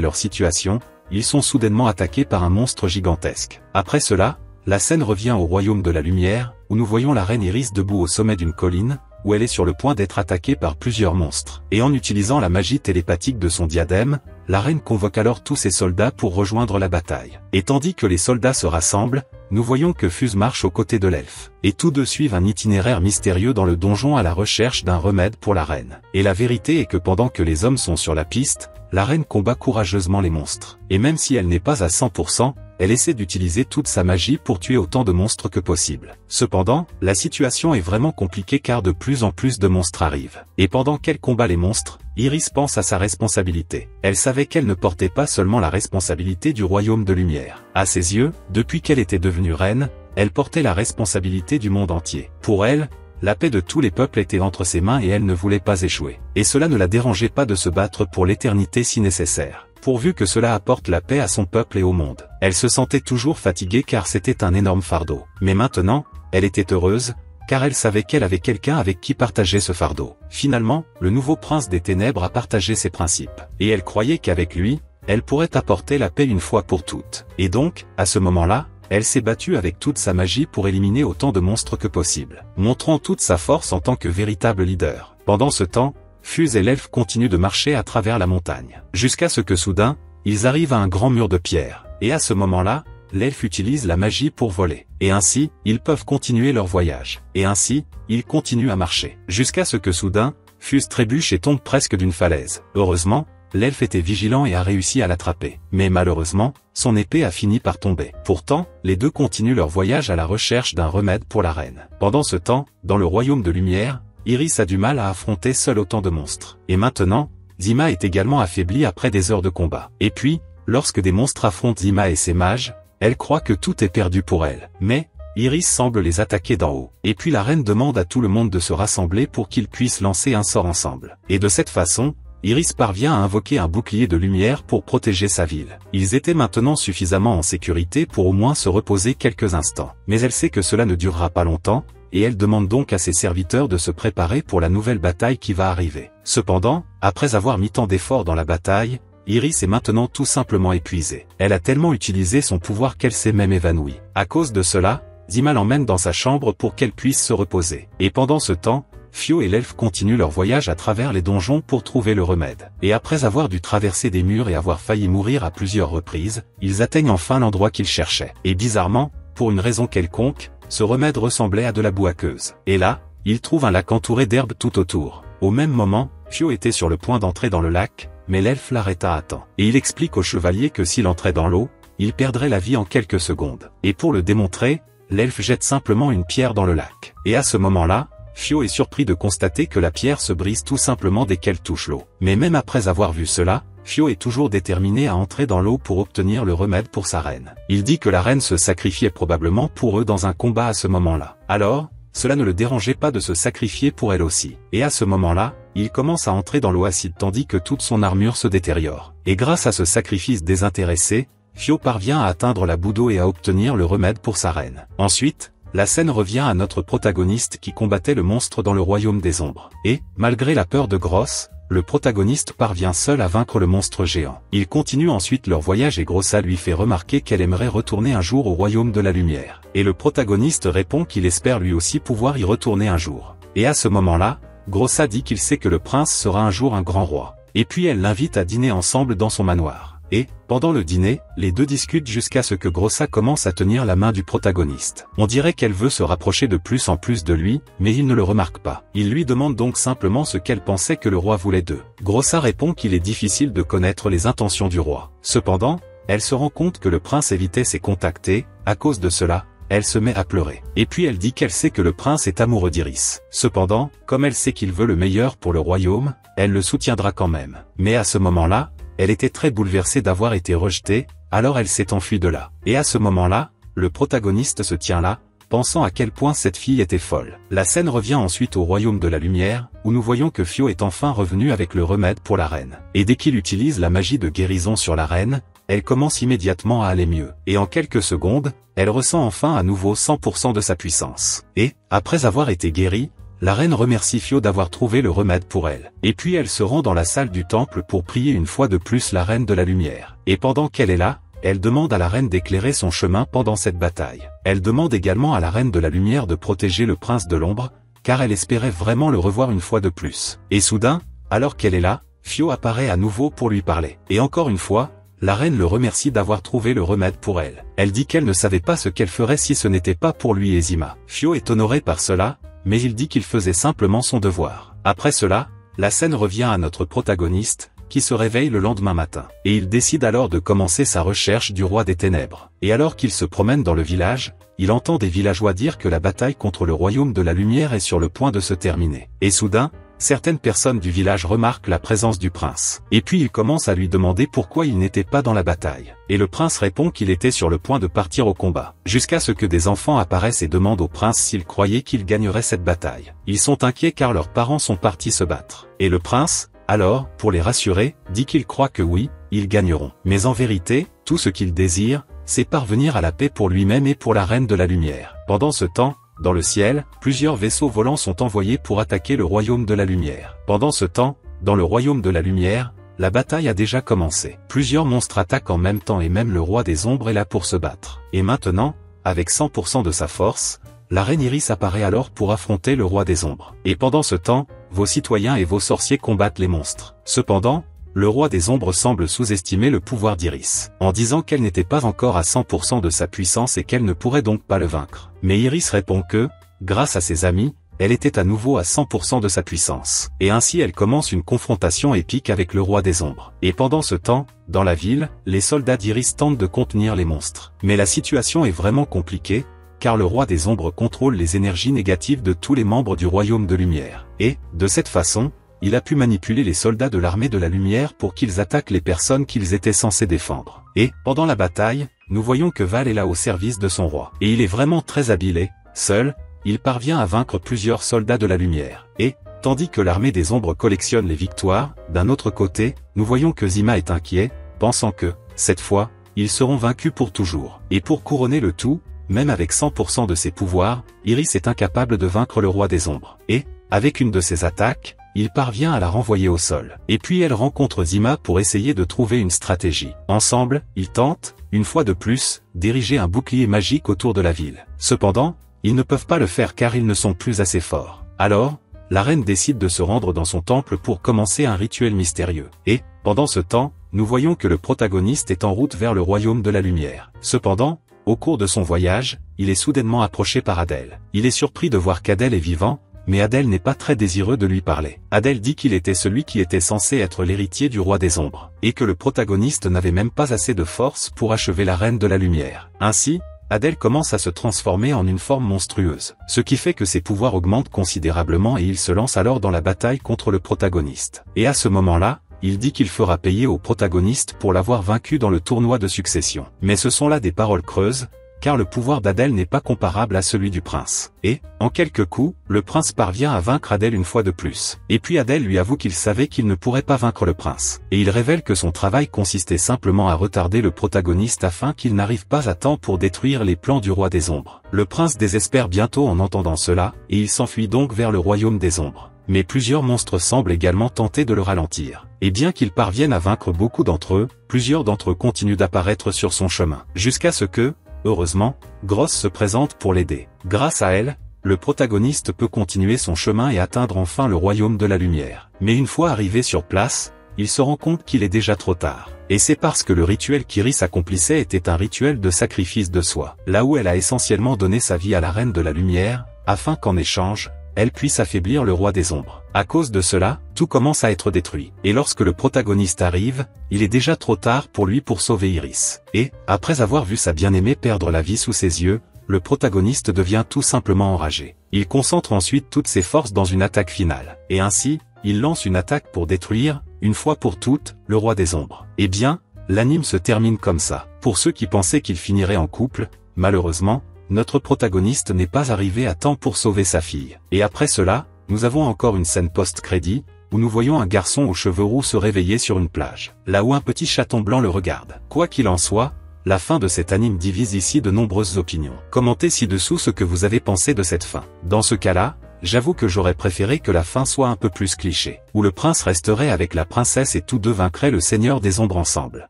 Speaker 1: leur situation, ils sont soudainement attaqués par un monstre gigantesque. Après cela, la scène revient au royaume de la lumière, où nous voyons la reine Iris debout au sommet d'une colline, où elle est sur le point d'être attaquée par plusieurs monstres. Et en utilisant la magie télépathique de son diadème, la reine convoque alors tous ses soldats pour rejoindre la bataille. Et tandis que les soldats se rassemblent, nous voyons que Fuse marche aux côtés de l'elfe. Et tous deux suivent un itinéraire mystérieux dans le donjon à la recherche d'un remède pour la reine. Et la vérité est que pendant que les hommes sont sur la piste, la reine combat courageusement les monstres. Et même si elle n'est pas à 100%, elle essaie d'utiliser toute sa magie pour tuer autant de monstres que possible. Cependant, la situation est vraiment compliquée car de plus en plus de monstres arrivent. Et pendant qu'elle combat les monstres, Iris pense à sa responsabilité. Elle savait qu'elle ne portait pas seulement la responsabilité du royaume de lumière. À ses yeux, depuis qu'elle était devenue reine, elle portait la responsabilité du monde entier. Pour elle, la paix de tous les peuples était entre ses mains et elle ne voulait pas échouer. Et cela ne la dérangeait pas de se battre pour l'éternité si nécessaire, pourvu que cela apporte la paix à son peuple et au monde. Elle se sentait toujours fatiguée car c'était un énorme fardeau. Mais maintenant, elle était heureuse, car elle savait qu'elle avait quelqu'un avec qui partager ce fardeau. Finalement, le nouveau prince des ténèbres a partagé ses principes. Et elle croyait qu'avec lui, elle pourrait apporter la paix une fois pour toutes. Et donc, à ce moment-là, elle s'est battue avec toute sa magie pour éliminer autant de monstres que possible, montrant toute sa force en tant que véritable leader. Pendant ce temps, Fuse et l'elfe continuent de marcher à travers la montagne, jusqu'à ce que soudain, ils arrivent à un grand mur de pierre. Et à ce moment-là, l'elfe utilise la magie pour voler. Et ainsi, ils peuvent continuer leur voyage. Et ainsi, ils continuent à marcher, jusqu'à ce que soudain, Fuse trébuche et tombe presque d'une falaise. Heureusement, l'elfe était vigilant et a réussi à l'attraper. Mais malheureusement, son épée a fini par tomber. Pourtant, les deux continuent leur voyage à la recherche d'un remède pour la reine. Pendant ce temps, dans le royaume de lumière, Iris a du mal à affronter seul autant de monstres. Et maintenant, Zima est également affaiblie après des heures de combat. Et puis, lorsque des monstres affrontent Zima et ses mages, elle croit que tout est perdu pour elle. Mais, Iris semble les attaquer d'en haut. Et puis la reine demande à tout le monde de se rassembler pour qu'ils puissent lancer un sort ensemble. Et de cette façon, Iris parvient à invoquer un bouclier de lumière pour protéger sa ville. Ils étaient maintenant suffisamment en sécurité pour au moins se reposer quelques instants. Mais elle sait que cela ne durera pas longtemps, et elle demande donc à ses serviteurs de se préparer pour la nouvelle bataille qui va arriver. Cependant, après avoir mis tant d'efforts dans la bataille, Iris est maintenant tout simplement épuisée. Elle a tellement utilisé son pouvoir qu'elle s'est même évanouie. À cause de cela, Zima l'emmène dans sa chambre pour qu'elle puisse se reposer. Et pendant ce temps, Fio et l'elfe continuent leur voyage à travers les donjons pour trouver le remède. Et après avoir dû traverser des murs et avoir failli mourir à plusieurs reprises, ils atteignent enfin l'endroit qu'ils cherchaient. Et bizarrement, pour une raison quelconque, ce remède ressemblait à de la boue aqueuse. Et là, ils trouvent un lac entouré d'herbes tout autour. Au même moment, Fio était sur le point d'entrer dans le lac, mais l'elfe l'arrêta à temps. Et il explique au chevalier que s'il entrait dans l'eau, il perdrait la vie en quelques secondes. Et pour le démontrer, l'elfe jette simplement une pierre dans le lac. Et à ce moment-là, Fio est surpris de constater que la pierre se brise tout simplement dès qu'elle touche l'eau. Mais même après avoir vu cela, Fio est toujours déterminé à entrer dans l'eau pour obtenir le remède pour sa reine. Il dit que la reine se sacrifiait probablement pour eux dans un combat à ce moment-là. Alors, cela ne le dérangeait pas de se sacrifier pour elle aussi. Et à ce moment-là, il commence à entrer dans l'eau acide tandis que toute son armure se détériore. Et grâce à ce sacrifice désintéressé, Fio parvient à atteindre la boue d'eau et à obtenir le remède pour sa reine. Ensuite, la scène revient à notre protagoniste qui combattait le monstre dans le royaume des ombres. Et, malgré la peur de Grosse, le protagoniste parvient seul à vaincre le monstre géant. Ils continuent ensuite leur voyage et Grossa lui fait remarquer qu'elle aimerait retourner un jour au royaume de la lumière. Et le protagoniste répond qu'il espère lui aussi pouvoir y retourner un jour. Et à ce moment-là, Grossa dit qu'il sait que le prince sera un jour un grand roi. Et puis elle l'invite à dîner ensemble dans son manoir. Et, pendant le dîner, les deux discutent jusqu'à ce que Grossa commence à tenir la main du protagoniste. On dirait qu'elle veut se rapprocher de plus en plus de lui, mais il ne le remarque pas. Il lui demande donc simplement ce qu'elle pensait que le roi voulait d'eux. Grossa répond qu'il est difficile de connaître les intentions du roi. Cependant, elle se rend compte que le prince évitait ses contacts et, à cause de cela, elle se met à pleurer. Et puis elle dit qu'elle sait que le prince est amoureux d'Iris. Cependant, comme elle sait qu'il veut le meilleur pour le royaume, elle le soutiendra quand même. Mais à ce moment-là, elle était très bouleversée d'avoir été rejetée, alors elle s'est enfuie de là. Et à ce moment-là, le protagoniste se tient là, pensant à quel point cette fille était folle. La scène revient ensuite au royaume de la lumière, où nous voyons que Fio est enfin revenu avec le remède pour la reine. Et dès qu'il utilise la magie de guérison sur la reine, elle commence immédiatement à aller mieux. Et en quelques secondes, elle ressent enfin à nouveau 100% de sa puissance. Et, après avoir été guérie, la reine remercie Fio d'avoir trouvé le remède pour elle. Et puis elle se rend dans la salle du temple pour prier une fois de plus la reine de la lumière. Et pendant qu'elle est là, elle demande à la reine d'éclairer son chemin pendant cette bataille. Elle demande également à la reine de la lumière de protéger le prince de l'ombre, car elle espérait vraiment le revoir une fois de plus. Et soudain, alors qu'elle est là, Fio apparaît à nouveau pour lui parler. Et encore une fois, la reine le remercie d'avoir trouvé le remède pour elle. Elle dit qu'elle ne savait pas ce qu'elle ferait si ce n'était pas pour lui et Zima. Fio est honoré par cela, mais il dit qu'il faisait simplement son devoir. Après cela, la scène revient à notre protagoniste, qui se réveille le lendemain matin. Et il décide alors de commencer sa recherche du roi des ténèbres. Et alors qu'il se promène dans le village, il entend des villageois dire que la bataille contre le royaume de la lumière est sur le point de se terminer. Et soudain, certaines personnes du village remarquent la présence du prince. Et puis ils commencent à lui demander pourquoi il n'était pas dans la bataille. Et le prince répond qu'il était sur le point de partir au combat. Jusqu'à ce que des enfants apparaissent et demandent au prince s'il croyait qu'il gagnerait cette bataille. Ils sont inquiets car leurs parents sont partis se battre. Et le prince, alors, pour les rassurer, dit qu'il croit que oui, ils gagneront. Mais en vérité, tout ce qu'il désire, c'est parvenir à la paix pour lui-même et pour la reine de la lumière. Pendant ce temps, dans le ciel, plusieurs vaisseaux volants sont envoyés pour attaquer le royaume de la lumière. Pendant ce temps, dans le royaume de la lumière, la bataille a déjà commencé. Plusieurs monstres attaquent en même temps et même le roi des ombres est là pour se battre. Et maintenant, avec 100% de sa force, la reine Iris apparaît alors pour affronter le roi des ombres. Et pendant ce temps, vos citoyens et vos sorciers combattent les monstres. Cependant, le roi des ombres semble sous-estimer le pouvoir d'Iris, en disant qu'elle n'était pas encore à 100% de sa puissance et qu'elle ne pourrait donc pas le vaincre. Mais Iris répond que, grâce à ses amis, elle était à nouveau à 100% de sa puissance. Et ainsi elle commence une confrontation épique avec le roi des ombres. Et pendant ce temps, dans la ville, les soldats d'Iris tentent de contenir les monstres. Mais la situation est vraiment compliquée, car le roi des ombres contrôle les énergies négatives de tous les membres du royaume de lumière. Et, de cette façon, il a pu manipuler les soldats de l'armée de la lumière pour qu'ils attaquent les personnes qu'ils étaient censés défendre. Et, pendant la bataille, nous voyons que Val est là au service de son roi. Et il est vraiment très habile. Seul, il parvient à vaincre plusieurs soldats de la lumière. Et, tandis que l'armée des ombres collectionne les victoires, d'un autre côté, nous voyons que Zima est inquiet, pensant que, cette fois, ils seront vaincus pour toujours. Et pour couronner le tout, même avec 100% de ses pouvoirs, Iris est incapable de vaincre le roi des ombres. Et, avec une de ses attaques, il parvient à la renvoyer au sol. Et puis elle rencontre Zima pour essayer de trouver une stratégie. Ensemble, ils tentent, une fois de plus, d'ériger un bouclier magique autour de la ville. Cependant, ils ne peuvent pas le faire car ils ne sont plus assez forts. Alors, la reine décide de se rendre dans son temple pour commencer un rituel mystérieux. Et, pendant ce temps, nous voyons que le protagoniste est en route vers le royaume de la lumière. Cependant, au cours de son voyage, il est soudainement approché par Adel. Il est surpris de voir qu'Adel est vivant, mais Adel n'est pas très désireux de lui parler. Adel dit qu'il était celui qui était censé être l'héritier du roi des ombres, et que le protagoniste n'avait même pas assez de force pour achever la reine de la lumière. Ainsi, Adel commence à se transformer en une forme monstrueuse, ce qui fait que ses pouvoirs augmentent considérablement et il se lance alors dans la bataille contre le protagoniste. Et à ce moment-là, il dit qu'il fera payer au protagoniste pour l'avoir vaincu dans le tournoi de succession. Mais ce sont là des paroles creuses, car le pouvoir d'Adel n'est pas comparable à celui du prince. Et, en quelques coups, le prince parvient à vaincre Adel une fois de plus. Et puis Adel lui avoue qu'il savait qu'il ne pourrait pas vaincre le prince. Et il révèle que son travail consistait simplement à retarder le protagoniste afin qu'il n'arrive pas à temps pour détruire les plans du roi des ombres. Le prince désespère bientôt en entendant cela, et il s'enfuit donc vers le royaume des ombres. Mais plusieurs monstres semblent également tenter de le ralentir. Et bien qu'il parvienne à vaincre beaucoup d'entre eux, plusieurs d'entre eux continuent d'apparaître sur son chemin. Jusqu'à ce que, heureusement, Grosse se présente pour l'aider. Grâce à elle, le protagoniste peut continuer son chemin et atteindre enfin le royaume de la lumière. Mais une fois arrivé sur place, il se rend compte qu'il est déjà trop tard. Et c'est parce que le rituel qu'Iris accomplissait était un rituel de sacrifice de soi, là où elle a essentiellement donné sa vie à la Reine de la Lumière, afin qu'en échange, elle puisse affaiblir le roi des ombres. À cause de cela, tout commence à être détruit. Et lorsque le protagoniste arrive, il est déjà trop tard pour lui pour sauver Iris. Et, après avoir vu sa bien-aimée perdre la vie sous ses yeux, le protagoniste devient tout simplement enragé. Il concentre ensuite toutes ses forces dans une attaque finale. Et ainsi, il lance une attaque pour détruire, une fois pour toutes, le roi des ombres. Eh bien, l'anime se termine comme ça. Pour ceux qui pensaient qu'il finirait en couple, malheureusement, notre protagoniste n'est pas arrivé à temps pour sauver sa fille. Et après cela, nous avons encore une scène post-crédit, où nous voyons un garçon aux cheveux roux se réveiller sur une plage, là où un petit chaton blanc le regarde. Quoi qu'il en soit, la fin de cet anime divise ici de nombreuses opinions. Commentez ci-dessous ce que vous avez pensé de cette fin. Dans ce cas-là, j'avoue que j'aurais préféré que la fin soit un peu plus cliché, où le prince resterait avec la princesse et tous deux vaincraient le seigneur des ombres ensemble.